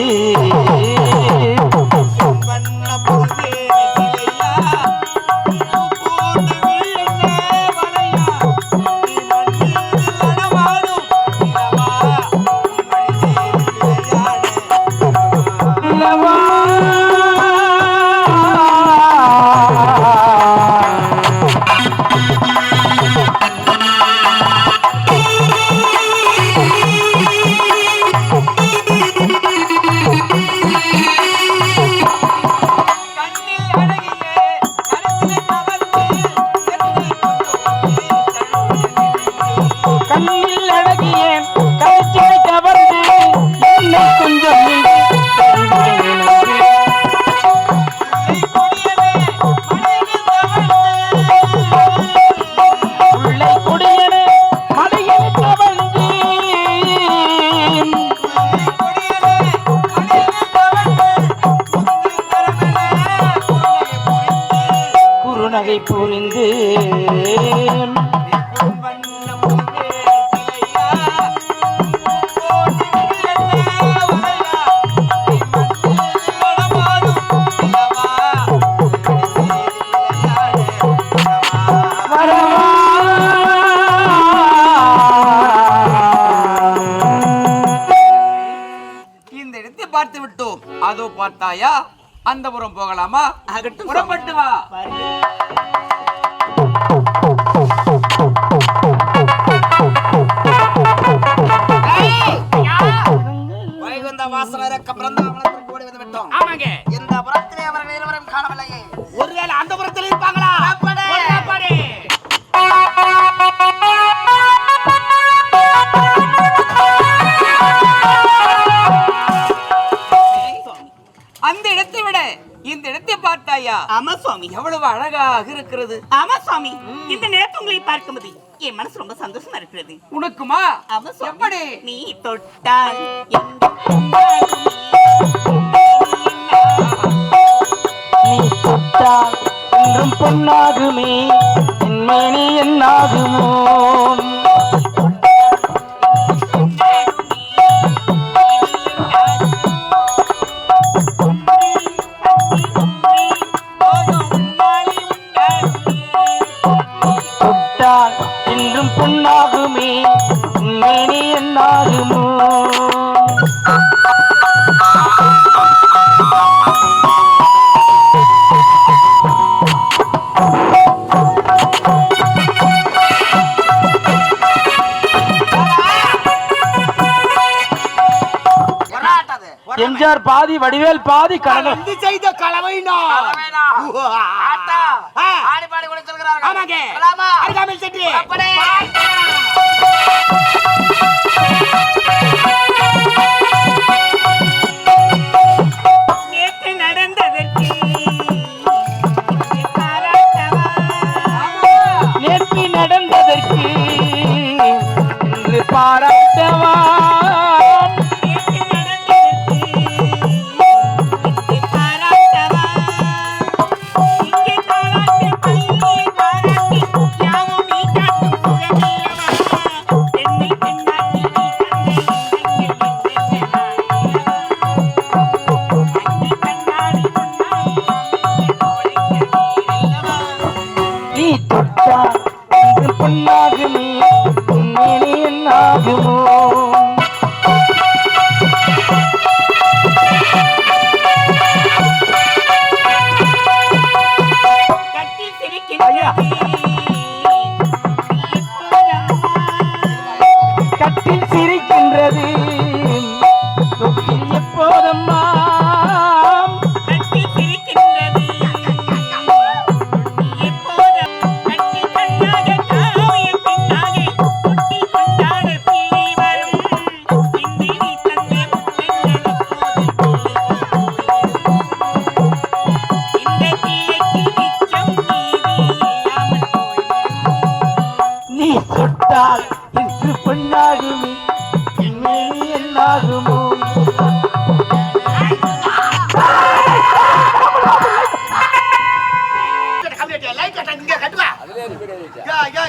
கண்ணில் அழகிய கருச்சினை கவர்ந்து என்னை கொஞ்சம் உள்ளை கொடியன மலையனை கவர்ந்து குறுநகை புரிந்து இந்த இடத்தை பார்த்து விட்டோம். அதோ பார்த்தாயா, அந்த புறம் போகலாமா? ஆகட்டும் புறப்பட்டு வா. வைகுந்த வாசல் இறக்க பிறந்தாவனத்திற்கு ஓடி வந்து விட்டோம். ஆமாங்க. இந்த புறத்திலே அவர்கள் இருவரும் காணவில்லையே. ஒருவேளை அந்த புறத்தில் இருப்பாங்களா? அப்படி. அப்படி. அந்த இடத்தை விட இந்த இடத்தை பார்த்தாயா? ஆமா சுவாமி. எவ்வளவு அழகாக இருக்கிறது. ஆமா சுவாமி. இந்த நேரத்தை உங்களை பார்க்கும்போது என் மனசு ரொம்ப சந்தோஷமா இருக்கிறது. உனக்குமா? ஆமா சுவாமி. எப்படி? நீ தொட்டால் நீ தொட்டால் என்றும் பொன்னாகுமே என்மேனி என்னாகுமோ தொட்டால் என்றும் பொன்னாகுமே என்மேனி என்னாகுமோ எம்ஜிஆர் பாதி வடிவேல் பாதி கலவை செய்த கலவைனா ஆட்டா. ஆடி பாடி கொடுத்திருக்கிறார்கள். ஆமாங்க. போலாமா? அருகாமையில் சென்று அப்படி. நேற்று நடந்ததற்கு பாராட்டவா? நேற்று நடந்ததற்கு இன்று பாராட்டவா நேற்று நடந்ததற்கு பாராட்டவா? இங்கே தாளாட்டு பள்ளியை பாராட்டி யாவும் நீ காட்டும் சுகமல்லவா? பெண்ணை பெண்ணாக்கி நீ தந்தை நீ தொட்டா என்று பொன்னாகுமே உண்மையிலே என்னாகுமோ கட்டி சிரிக்கின்றது கட்டில் சிரிக்கின்றது தொட்டில் எப்போதம்மா கட்டி சிரிக்கின்றது எப்போது கட்டி கண்ணாக காவிய பெண்ணாக குட்டி கொண்டாட பிள்ளை வரும் நீ தொட்டால் இன்று பொன்னாகுமே இன்மேனி என்னாகுமோ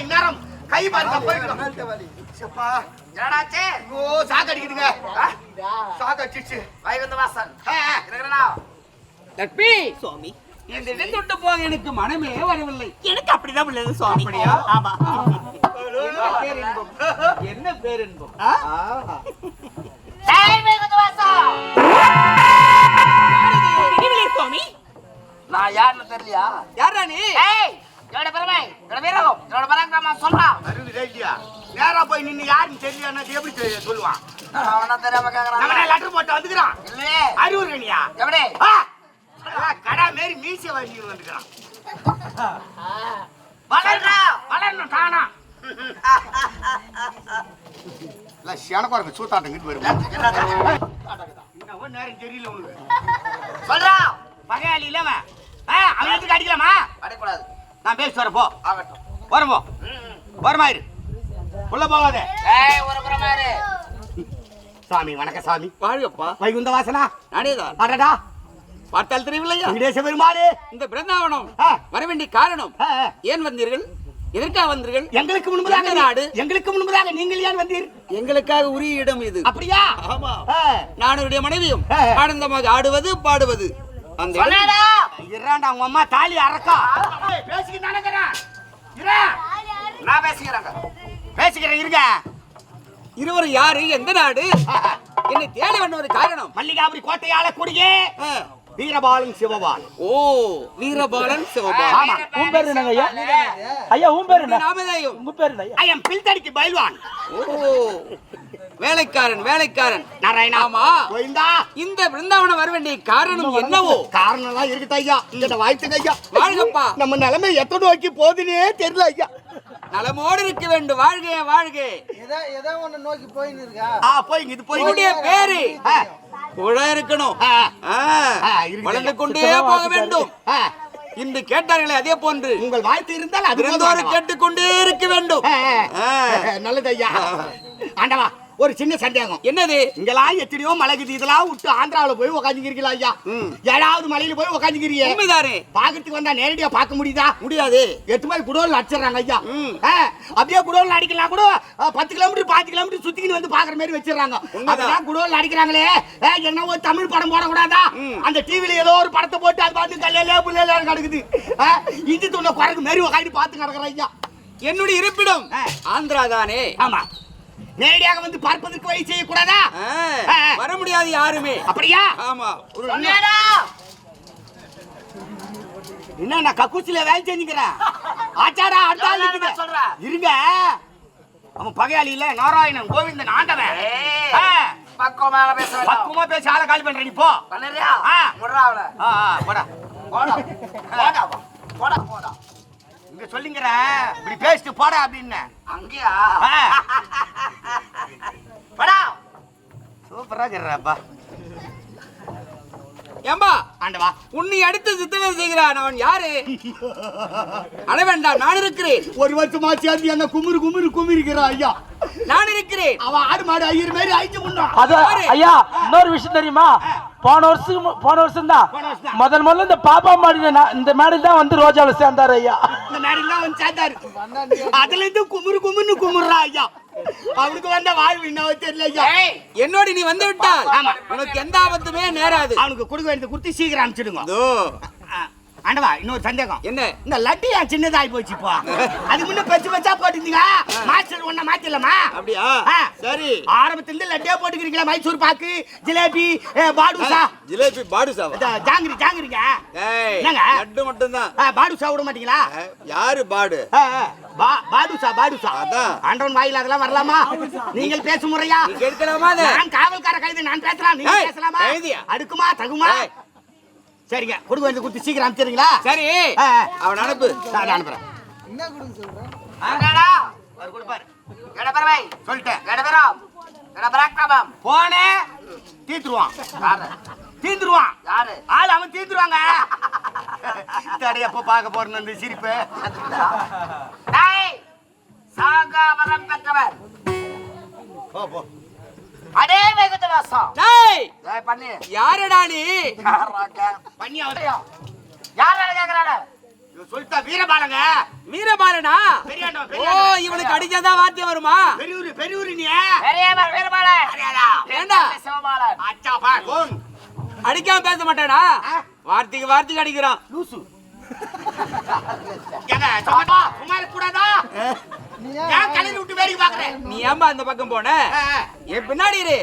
இந்நேரம் கை பாருங்க போயிட்டு என்னடாச்சு ஓ சாக்கு அடிக்குதுங்க சாக்கு அடிச்சிச்சு வைகுந்த வாசன் இருக்கிறனா லட்சுமி சுவாமி இந்த இடம் தொட்டு போக எனக்கு மனமே வரவில்லை. எனக்கு அப்படிதான் உள்ளது சுவாமி. அப்படியா? ஆமா. என்ன பேரின்பம்? வைகுந்த வாசன் தெரியவில்லை சுவாமி. நான் யாருன்னு தெரியலையா? யாரா நீ? ஏய் என்னோட பெருமை என்னோட வீரம் என்னோட பராக்கிரமம் சொல்றான். அறிவு இல்லையா? நேரா போய் நின்னு யாருன்னு தெரியலன்னா எப்படி சொல்லுவான்? அவனா தெரியாம கேக்குறான். நம்ம லெட்டர் போட்டு வந்துக்கிறான். இல்லையே அறிவுரையா? எப்படி கடா மாரி மீசிய வாங்கி வந்துக்கிறான். வளர்றா வளரணும் தானா? இல்ல சியானப்பா இருக்கு சூத்தாட்டங்கிட்டு வருது. என்னவோ நேரம் தெரியல உனக்கு. சொல்றா பகையாளி இல்ல அவன். அவன் எதுக்கு அடிக்கலாமா? அடிக்கூடாது. நான் பேசி வரப்போ ஆகட்டும். வரப்போ வரமாயிரு உள்ள போகாத. ஏய் ஒரு பிரமாரு சாமி வணக்கம் சாமி. வாழ்கப்பா. வைகுந்த வாசனா நானேதான். அடடா பார்த்தால் தெரியவில்லையா? வெங்கடேச பெருமாளே இந்த பிருந்தாவனம் ஆ. வர வேண்டிய காரணம் ஆ, ஆ. ஏன் வந்தீர்கள்? எதற்காக வந்தீர்கள்? எங்களுக்கு முன்பதாக எந்த நாடு? எங்களுக்கு முன்பதாக நீங்கள் ஏன் வந்தீர்? எங்களுக்காக உரிய இடம் இது. அப்படியா? ஆமா. ஆ. நானுடைய மனைவியும் ஆ. ஆனந்தமாக ஆடுவது பாடுவது அந்த இடம். சொன்னாடா இறாண்டா உங்க அம்மா தாலி அறக்கா. பேசிக்கிட்டு நடக்கிறேன். இரா நான் பேசிக்கிறாங்க. பேசிக்கிறேன் இருங்க. இருவரும் யாரு, எந்த நாடு, என்னை தேடி வந்த ஒரு காரணம்? மல்லிகாபுரி கோட்டையால கூடியே ஆ. வீரபாலன் சிவபால். ஓ, வீரபாலன் சிவபால். ஆமா. உன் பேரு என்னங்க ஐயா? ஐயா உன் பேரு என்ன? நாமதேயம். உங்க பேரு என்ன ஐயா? ஐ எம் பில்தடிக்கு பயில்வான். ஓ, வேலைக்காரன் வேலைக்காரன். நாராயணா. ஆமா. கோவிந்தா. இந்த பிருந்தாவனம் வர வேண்டிய காரணம் என்னவோ? காரணம் எல்லாம் இருக்குது ஐயா. இங்க வாழ்த்துங்க ஐயா. வாழ்கப்பா. நம்ம நிலைமை எத்தனை நோக்கி போகுதுன்னே தெரியல ஐயா. நலமோடு இருக்க வேண்டும். வாழ்க வாழ்க. போய் இது போய் உன்னுடைய பேரு புழ இருக்கணும். ஆ. ஆ. ஆ, இருக்குது. வளர்ந்து கொண்டே போக வேண்டும். ஆ, இன்று கேட்டார்களே அதே போன்று உங்கள் வாழ்த்து இருந்தால் அது பிறந்தோரை கேட்டுக்கொண்டே இருக்க வேண்டும். ஆ. நல்லது ஐயா. ஆண்டவா ஒரு சின்ன சந்தேகம். என்னது? இங்கெல்லாம் எத்தனையோ மலைக்குது, இதெல்லாம் விட்டு ஆந்திராவில போய் உக்காந்துக்கிறீங்களா ஐயா? ஏழாவது மலையில போய் உக்காந்துக்கிறீங்க. உண்மைதானே? பாக்கிறதுக்கு வந்தா நேரடியா பார்க்க முடியுதா? முடியாது. எட்டு மாதிரி குடோல் அடிச்சிடறாங்க ஐயா. அப்படியே குடோல் அடிக்கலாம் கூட 10 கிலோமீட்டர் 5 கிலோமீட்டர் சுத்திக்கின்னு வந்து பாக்குற மாதிரி வச்சிடறாங்க. அதெல்லாம் குடோல் அடிக்கிறாங்களே, என்ன ஒரு தமிழ் படம் போடக்கூடாதா? அந்த டிவில ஏதோ ஒரு படத்தை போட்டு அது பார்த்து கல்லையில புள்ளையில கிடக்குது. இஞ்சி துண்ண குறைக்கு மாரி உக்காந்து பார்த்து கிடக்குற ஐயா. என்னுடைய இருப்பிடம் ஆந்திரா தானே? ஆமா. நேரடியாக வந்து பார்ப்பதற்கு வழி செய்யக்கூடாதா? வர முடியாது யாருமே. அப்படியா? ஆமா. சொன்னாடா என்ன நான் கக்கூசில வேலை செஞ்சுக்கிறேன். ஆச்சாரா அடுத்த ஆள் நிக்குது. சொல்ற இருங்க. அவன் பகையாளி இல்ல, நாராயணன் கோவிந்தன் ஆண்டவன். பக்குவமாக பேச வேண்டாம். பக்குவமா பேசி ஆளை காலி பண்ற நீ போ. பண்ணிறியா? ஆ. முடுறா அவளை. போடா போடா போடா போடா போடா. இங்க சொல்லிங்கிற இப்படி பேசிட்டு போடா அப்படின்னு. அங்கயா ஆ. போடா. சூப்பரா இருக்கிறப்பா. ஏம்பா ஆண்டவா உன்னை அடுத்து சித்தகம் செய்கிறான் அவன் யாரு? அழ வேண்டாம், நான் இருக்கிறேன். ஒரு வருஷமா சேர்ந்து என்ன குமிருக்கிறான் ஐயா. நான் இருக்கிறேன். அவன் ஆடு மாடு ஐயர் மாதிரி அழிச்சு முன்னான். அது ஐயா இன்னொரு விஷயம் தெரியுமா? போன வருஷம் தான் முதல்ல இந்த பாப்பா மாடி இந்த மேடையில் தான் வந்து ரோஜாவில் சேர்ந்தாரு ஐயா. இந்த மேடையில் தான் வந்து சேர்ந்தாரு. அதுல இருந்து குமுறுறா ஐயா. அவனுக்கு வந்த வாழ்வு என்ன தெரியல ஐயா. என்னோட நீ வந்து விட்டால் உனக்கு எந்த ஆபத்துமே நேராது. அவனுக்கு கொடுக்க வேண்டியது கொடுத்து சீக்கிரம் அனுப்பிச்சிடுங்க. அதோ. ஆண்டவா இன்னொரு சந்தேகம். என்ன? இந்த லட்டு ஏன் சின்னதாகி போச்சு இப்போ? அதுக்கு முன்ன பெருசா போட்டுருந்தீங்க. மாஸ்டர் ஒன்ன மாத்திடலாமா? அப்படியா? சரி. ஆரம்பத்துல இருந்து லட்டே போட்டுக்கிறீங்களா? மைசூர் பாக்கு, ஜிலேபி, பாடுசா. ஜிலேபி பாடுசாவா? ஜாங்கிரிங்க. ஏய், என்னங்க? லட்டு மட்டும்தான். பாடுசா விட மாட்டீங்களா? யாரு பாடு? பாடுசா. அதான். ஆண்டவன் வாயில அதெல்லாம் வரலாமா? நீங்கள் பேசும் முறையா? நீ கேட்கலாமா? நான் காவல்கார கைது, நான் பேசலாம், நீங்க பேசலாமா? கைதியா? அடுக்குமா தகுமா? சரிங்க, கொடுக்க வேண்டியது கொடுத்து சீக்கிரம் அனுப்பிச்சிருங்களா? சரி, அவன் அனுப்பு. நான் அனுப்புறேன். அங்கடா அவர் கொடுப்பாரு. கடபரவை சொல்லிட்டேன். கடபரம் கடபராக்கிரமம். போனே தீத்துருவான். தீந்துருவான். யாரு? ஆள் அவன் தீந்துருவாங்க. தடை எப்போ பார்க்க போறேன்னு அந்த சிரிப்பு. டேய் சாக வரம் பெற்றவர். அடே வைகுந்த வாசம். டேய் பண்ணி யாருடா நீ? பண்ணி அவரையா யாரால கேக்குறாரு? சொல்லிட்டா வீரபாலங்க. வீரபாலனா? பெரியாண்டோ ஓ இவனுக்கு அடிச்சதா வாத்தியம் வருமா? பெரியூரு நீ. பெரியவர் வீரபாலன். ஏண்டா சிவபாலன். அச்சா பா கோன். அடிக்காம பேச மாட்டானா? வார்த்தைக்கு அடிக்கிறான். லூசு. ஏங்க சும்மா குமார கூடாதா? ஏன் கலையில விட்டு வேடிக்கை பாக்குறேன்? நீ ஏம்பா அந்த பக்கம் போன? என் பின்னாடி இரு.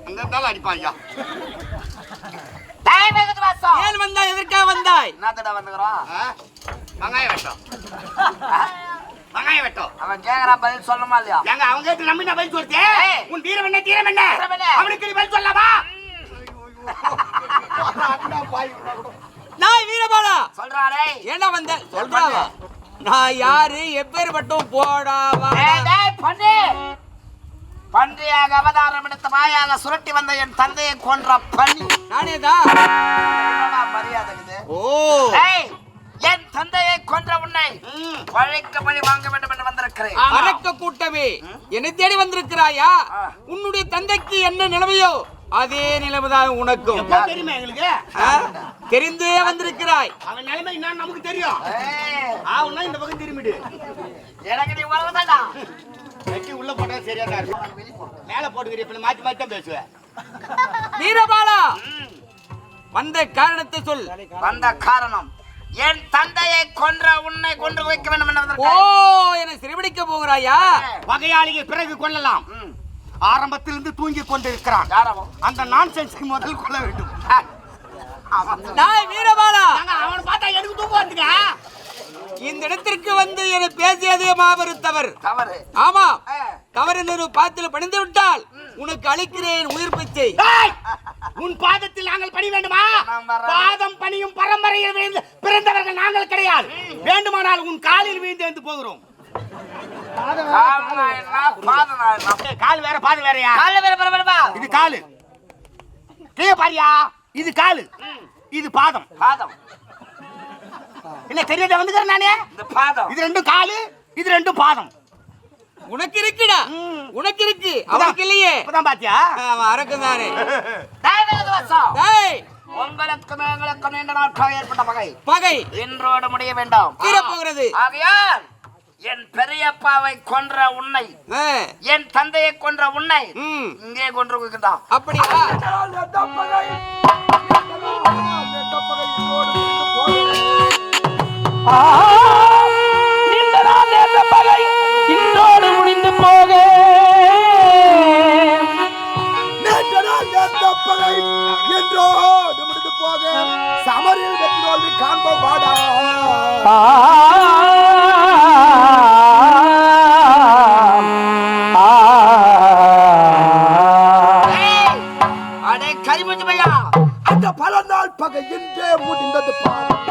அந்த தால அடிப்பான் ஐயா. டேய் வைகுந்த வாசம். ஏன் வந்தாய்? எதற்காக வந்தாய்? என்னத்தடா வந்துக்கறோம்? வெங்காயம் வெட்டும். வெங்காயம் வெட்டும். அவன் கேக்குற பதில் சொல்லணுமா இல்லையா? ஏங்க அவங்க கிட்ட நம்பி நான் பதில் சொல்லிட்டே. உன் வீரம் என்ன தீரம் என்ன? வீரம் என்ன? அவனுக்கு நீ பதில் சொல்லலாமா? நான் வீரபாலா. சொல்றாடே. ஏண்டா வந்த? சொல்றாவா? நான் யாரு? எப்பேர்பட்டும் போடாவா? டேய் பண்ணி. பன்றியாக அவதாரம் எடுத்த மாயாக சுரட்டி வந்த என் தந்தையை கொன்ற பண்ணி. நானேதான். என்னடா மரியாதை இது? ஓ டேய் என் தந்தையை கொன்ற உன்னை பழிக்கு பழி வாங்க வேண்டும் என்று வந்திருக்கிறேன். அரக்க கூட்டமே என்னை தேடி வந்திருக்கிறாயா? உன்னுடைய தந்தைக்கு என்ன நிலைமையோ அதே நிலைமைதான் உனக்கும். எப்போ தெரியுமா எங்களுக்கு? தெரிந்தே வந்திருக்கிறாய். அவன் நிலைமை என்னன்னு நமக்கு தெரியும். ஏய், ஆவுன்னா இந்த பக்கம் திரும்பிடு. எனக்கு நீ உறவுதான்டா. வெட்டி உள்ள போட்டா சரியா தான் இருக்கும். மேல போட்டுக்கிறீ இப்ப மாத்தி மாத்தி தான் பேசுவேன். வீரபாலா வந்த காரணத்தை சொல். வந்த காரணம் என் தந்தையை கொன்ற உன்னை கொன்று வைக்க வேண்டும் என்று ஓ வந்திருக்கிறேன். என்னை சிறைபிடிக்க போகிறாயா? வகையாளிகள் பிறகு கொள்ளலாம். ஆரம்பத்திலிருந்து தூங்கி கொண்டிருக்கிறான். யாரவன்? அந்த நான்சென்ஸ்க்கு முதல் கொள்ள வேண்டும். நான் வீரபாலா அவனை பார்த்தா எனக்கு தூக்கம் வந்துங்க. இந்த இடத்திற்கு வந்து என்னை பேசியதே மாபெரும் தவறு. தவறு. ஆமா தவறு என்று பாத்தில் பணிந்து விட்டால் உனக்கு அளிக்கிறேன் உயிர் பிச்சை. உன் பாதத்தில் நாங்கள் பணி வேண்டுமா? பாதம் பணியும் பரம்பரையில் விழுந்து பிறந்தவர்கள் நாங்கள் கிடையாது. வேண்டுமானால் உன் காலில் வீழ்ந்து வந்து போகிறோம். கால் வேற பாது வேறயா? இது காலு. கீழே பாரியா? இது காலு. இது பாதம். பாதம். இல்ல தெரியாத வந்துக்கிறேன் நானே. இந்த பாதம். இது ரெண்டும் காலு, இது ரெண்டும் பாதம். உனக்கு இருக்குடா. உனக்கு இருக்கு அவனுக்கு இல்லையே. இப்பதான் பாத்தியா? அவன் அரக்கு தானே. டேய் வைகுந்த வாசம். டேய் உங்களுக்கும் எங்களுக்கும் நீண்ட நாட்களாக ஏற்பட்ட பகை பகை இன்றோடு முடிய வேண்டாம். தீரப்போகிறது. ஆகையால் என் பெரியப்பாவை கொன்ற உன்னை என் தந்தையை கொன்ற உன்னை இங்கே கொன்று வைக்கின்றான். அப்படியா? நீண்ட நாள் நேர்ந்த பகை இன்றோடு முடிந்து போக. நேற்று நாள் நேர்ந்த பகை என்றோடு முடிந்து போக. சமரில் வெற்றி தோல்வி காண்போம் வாடா. அடே கரிமுத்து பையா, அந்த பல நாள் பகை என்றே முடிந்தது பாருங்கள்.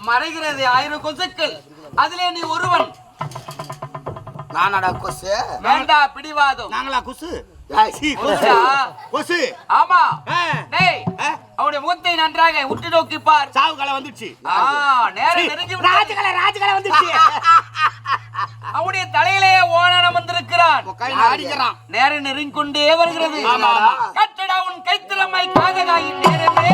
மறைகிறது 1000 கொசுக்கள். அதிலே நீ ஒருவன். நானடா கொசு. வேண்டா பிடிவாதம். நாங்களா குசு? கொசு. ஆமா. டேய் அவனுடைய முகத்தை நன்றாக உற்று நோக்கி பார். சாவு காலம் வந்துச்சு. நேரம் நெருங்கி ராஜகால வந்துச்சு. அவனுடைய தலையிலே ஓணனம் வந்திருக்கிறான். அடிக்கிறான். நேரம் நெருங்கிக் கொண்டே வருகிறது. கட்டடா உன் கைத்திறமை காதகாயின் நேரமே.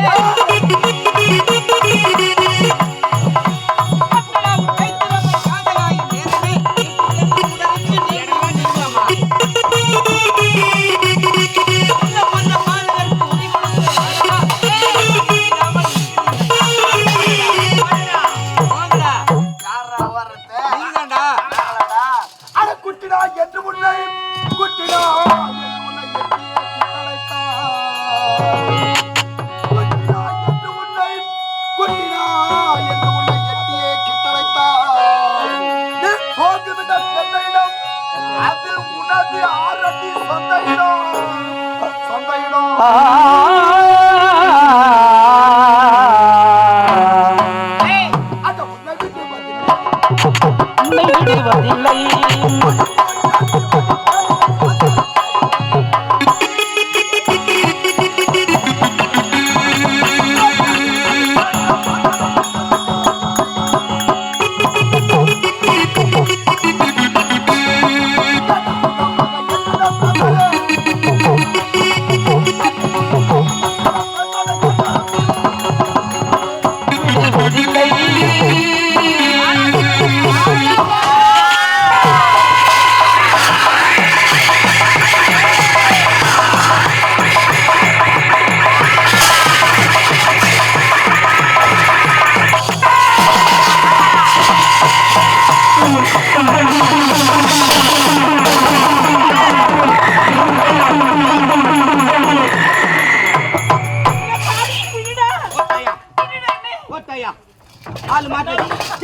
ஆளு மாத்தி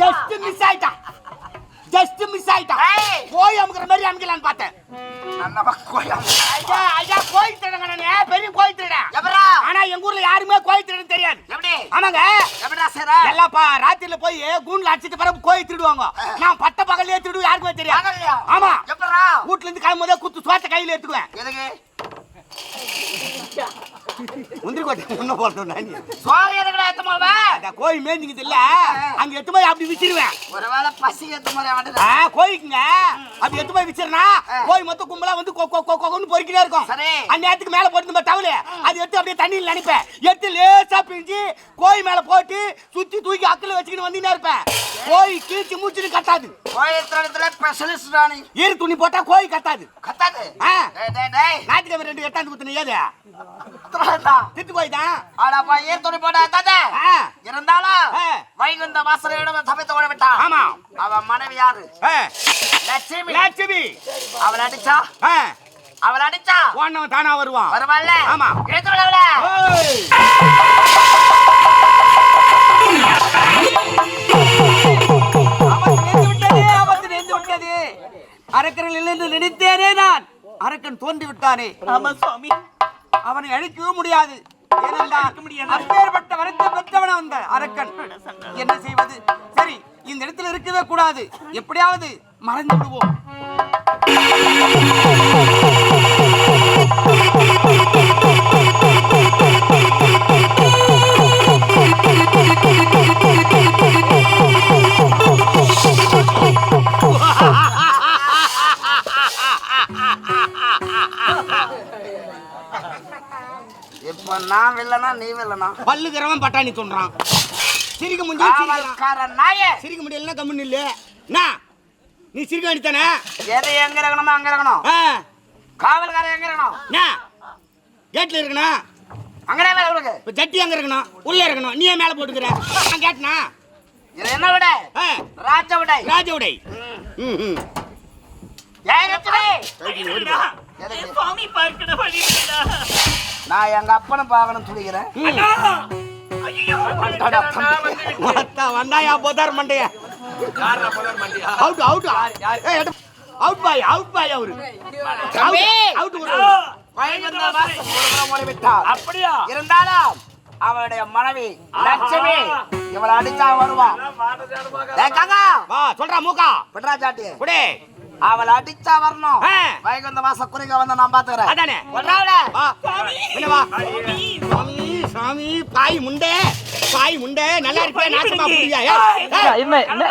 ஜஸ்ட் மிஸ் ஆயிட்டான். ஏய். போய் அமுக்குற மாதிரி அமுக்கலான்னு பார்த்தேன். நம்ம கோயில் ஐயா கோயில் திருடங்க நானு, பெரிய கோயில் திருடன். எப்படா ஆனா எங்க ஊர்ல யாருமே கோயில் திருடன் தெரியாது. எப்படி ஆமாங்க. எப்படா சேரா எல்லாம் ராத்திரில போய் கூண்டுல அடிச்சிட்டு பிறகு கோயில் திருடுவாங்க. நான் பட்ட பகல்லே திருடு யாருக்குமே தெரியாது. பகல்லையா? ஆமா. எப்படா வீட்ல இருந்து கிளம்பும்போதே குத்து சோத்த கையில எடுத்துக்குவேன். எதுக்கு முந்திரி கோட்டை முன்ன போட்டோம் நான். சோறு எதுக்குடா எத்தமாவா அந்த கோயில் மேஞ்சிக்கிது இல்ல, அங்க எத்து போய் அப்படி விச்சிருவேன். ஒருவேளை பசி எத்த மாதிரி வந்துட்டா கோயிலுக்குங்க அப்படி எத்து போய் விச்சிருனா கோயில் மொத்த கும்பலா வந்து கொன்னு பொறுக்கிட்டே இருக்கும். சரி. அந்த நேரத்துக்கு மேல போட்டு நம்ம டவுல அது எடுத்து அப்படியே தண்ணியில் நினைப்பேன். எடுத்து லேசா பிரிஞ்சு கோயில் மேல போட்டு சுத்தி தூக்கி அக்கல வச்சுக்கிட்டு வந்துட்டே இருப்பேன். கோயில் கீழ்ச்சி மூச்சுன்னு கத்தாது. கோயில் திருடத்துல ஸ்பெஷலிஸ்ட் ராணி ஈர துணி போட்டா கோயில் கத்தாது. கத்தாது. ஆ. டேய் டேய் டேய் ஞாயிற்றுக்கிழமை 2 எட்டாந்து குத்துன ஏது திருடா திட்டு போய் தான். ஆடாப்பா ஏன் துணி போட கத்தாது. இருந்தாலும் ஆ. வைகுந்த வாசலையோட தப்பித்து ஓட விட்டான். ஆமா. அவன் மனைவி யாரு? லட்சுமி. லட்சுமி அவள் அடிச்சா அவள் அடிச்சா ஓனவன் தானா வருவான். வருவாள்ல. ஆமா. எடுத்து விடல. அரக்கர்கள் என்று நினைத்தேனே நான். அரக்கன் தோன்றி விட்டானே. ஆமா சுவாமி. அவனை அழிக்கவும் முடியாது. அப்பேற்பட்ட வரத்தை பெற்றவன் அந்த அரக்கன். என்ன செய்வது? சரி, இந்த இடத்துல இருக்கவே கூடாது. எப்படியாவது மறைந்து விடுவோம். இப்ப நான் வில்லனா நீ வில்லனா? பல்லுக்கிறவன் பட்டாணி சொல்றான். சிரிக்க முடியும் நாயே. சிரிக்க முடியலன்னா கம்முன்னு இல்ல. நீ சிரிக்க வேண்டித்தானே. எது எங்க இருக்கணுமோ அங்க இருக்கணும். காவல்காரன் எங்க இருக்கணும்? கேட்ல இருக்கணும். அங்கடே வேலை கொடுக்கு. இப்ப ஜட்டி அங்க இருக்கணும், உள்ள இருக்கணும். நீ ஏன் மேல போட்டுக்கிற? நான் கேட்டனா? இது என்ன விடை? ராஜ விடை. ராஜ உடை. ஏய் லட்சுமி. சுவாமி பார்க்கிற வழி இல்லடா. நான் எங்க அப்பனை பார்க்கணும் துடிக்கிறேன். வந்தாயா போதார் மண்டைய. அவுட் அவுட் அவுட் பாய் அவரு. அவுட் வைகுந்த வாசல் மூடி விட்டார். அப்படியா? இருந்தாலும் அவளுடைய மனைவி லட்சுமி இவளை அடிச்சா வருவான். வா சொல்றா மூக்கா பிட்ரா சாட்டி குடே. அவளை அடிச்சா வரணும். வைகுந்த வாசல் குறிக்க வந்து நான் பாத்துக்கிறேன். அதானே. வா சாமி பாய் முண்டே நல்லா இருக்கே. நாசமா புரியா?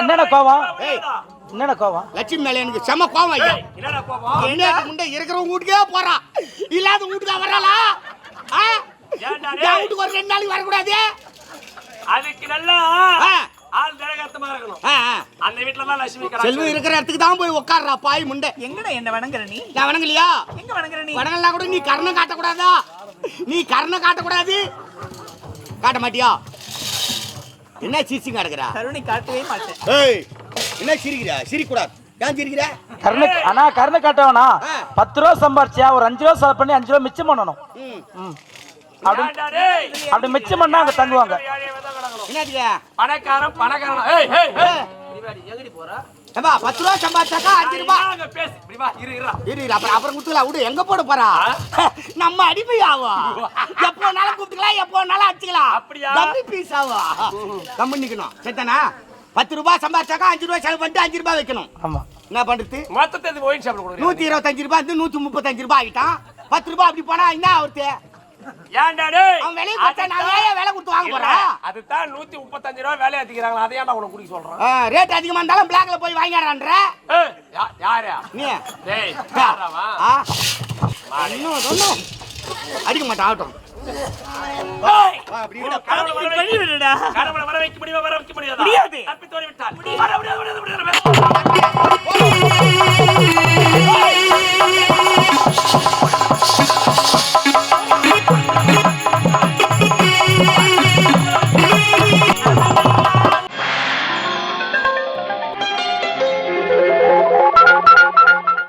என்னடா கோவம்? என்னடா கோவம்? லட்சுமி மேல எனக்கு செம கோவம் ஐயா. என்னடா கோபம்? முண்டே இருக்கிறவங்க வீட்டுக்கே போறா, இல்லாத வீட்டுக்கு வர்றாளா? வீட்டுக்கு ஒரு 2 நாளைக்கு வரக்கூடாது. அதுக்கு நல்லா ஆள் திரகத்தமா இருக்கணும். அந்த வீட்டுல தான் லட்சுமி செல்வம் இருக்கிற இடத்துக்கு தான் போய் உட்கார்றா பாய் முண்டை. எங்கடா என்ன வணங்குற நீ? நான் வணங்கலையா? எங்க வணங்குற நீ? வணங்கலாம் கூட நீ கருணை காட்டக்கூடாதா? காட்ட மாட்டியா? என்ன சிரிச்சு கிடக்குறா? கருணை காட்டவே மாட்டேன். ஏய் என்ன சிரிக்கிறா? சிரிக்கூடாது. ஏன் சிரிக்கிற? கருணை காட்டவனா? 10 ரூபா சம்பாரிச்சியா ஒரு 5 ரூபா செலவு பண்ணி 5 ரூபா மிச்சம் பண்ணணும். அப்படி மிச்சம் பண்ணா அங்க தங்குவாங்க. என்னதுங்க பணக்காரன் எங்கடி போற? ஏம்பா 10 ரூபா சம்பாரிச்சாக்கா 5 ரூபா பேசு. இப்படி வா இரு அப்புறம் குத்துக்கலாம். விடு எங்க போட போறா? நம்ம அடிமையாவா? எப்போ வேணாலும் கூப்பிட்டுக்கலாம், எப்போ வேணாலும் அடிச்சுக்கலாம். அப்படியா? டம்மி பீஸ் ஆவா? கம்மி நிக்கணும். சரிதானா? 10 ரூபா சம்பாரிச்சாக்கா 5 ரூபா செலவு பண்ணிட்டு 5 ரூபா வைக்கணும். ஆமா. என்ன பண்றது? மொத்தத்தை ஒயின் ஷாப்ல கொடுங்க. 125 ரூபாய் இருந்து 135 ரூபாய் ஆகிட்டான். 10 ரூபாய் அப்படி போனா என்ன ஆகுது? ஏன்டா டேய்? அவன் விலை கொடுத்தா நான் ஏன் விலை கொடுத்து வாங்க போறேன்? அதுதான் 135 ரூபாய் வேலை ஏத்திக்கிறாங்க. அதை ஏன்டா உனக்கு குடிக்க சொல்றேன்? ரேட் அதிகமா இருந்தாலும் பிளாக்ல போய் வாங்கிடுறான்ற. யாரு நீ டேய் யாராவா? இன்னும் அடிக்க மாட்டான் ஆகட்டும். கடவுளை வர வைக்க முடியுமா? வர வைக்க முடியாதா? முடியாது. தப்பி தோறி விட்டால் வர முடியாது.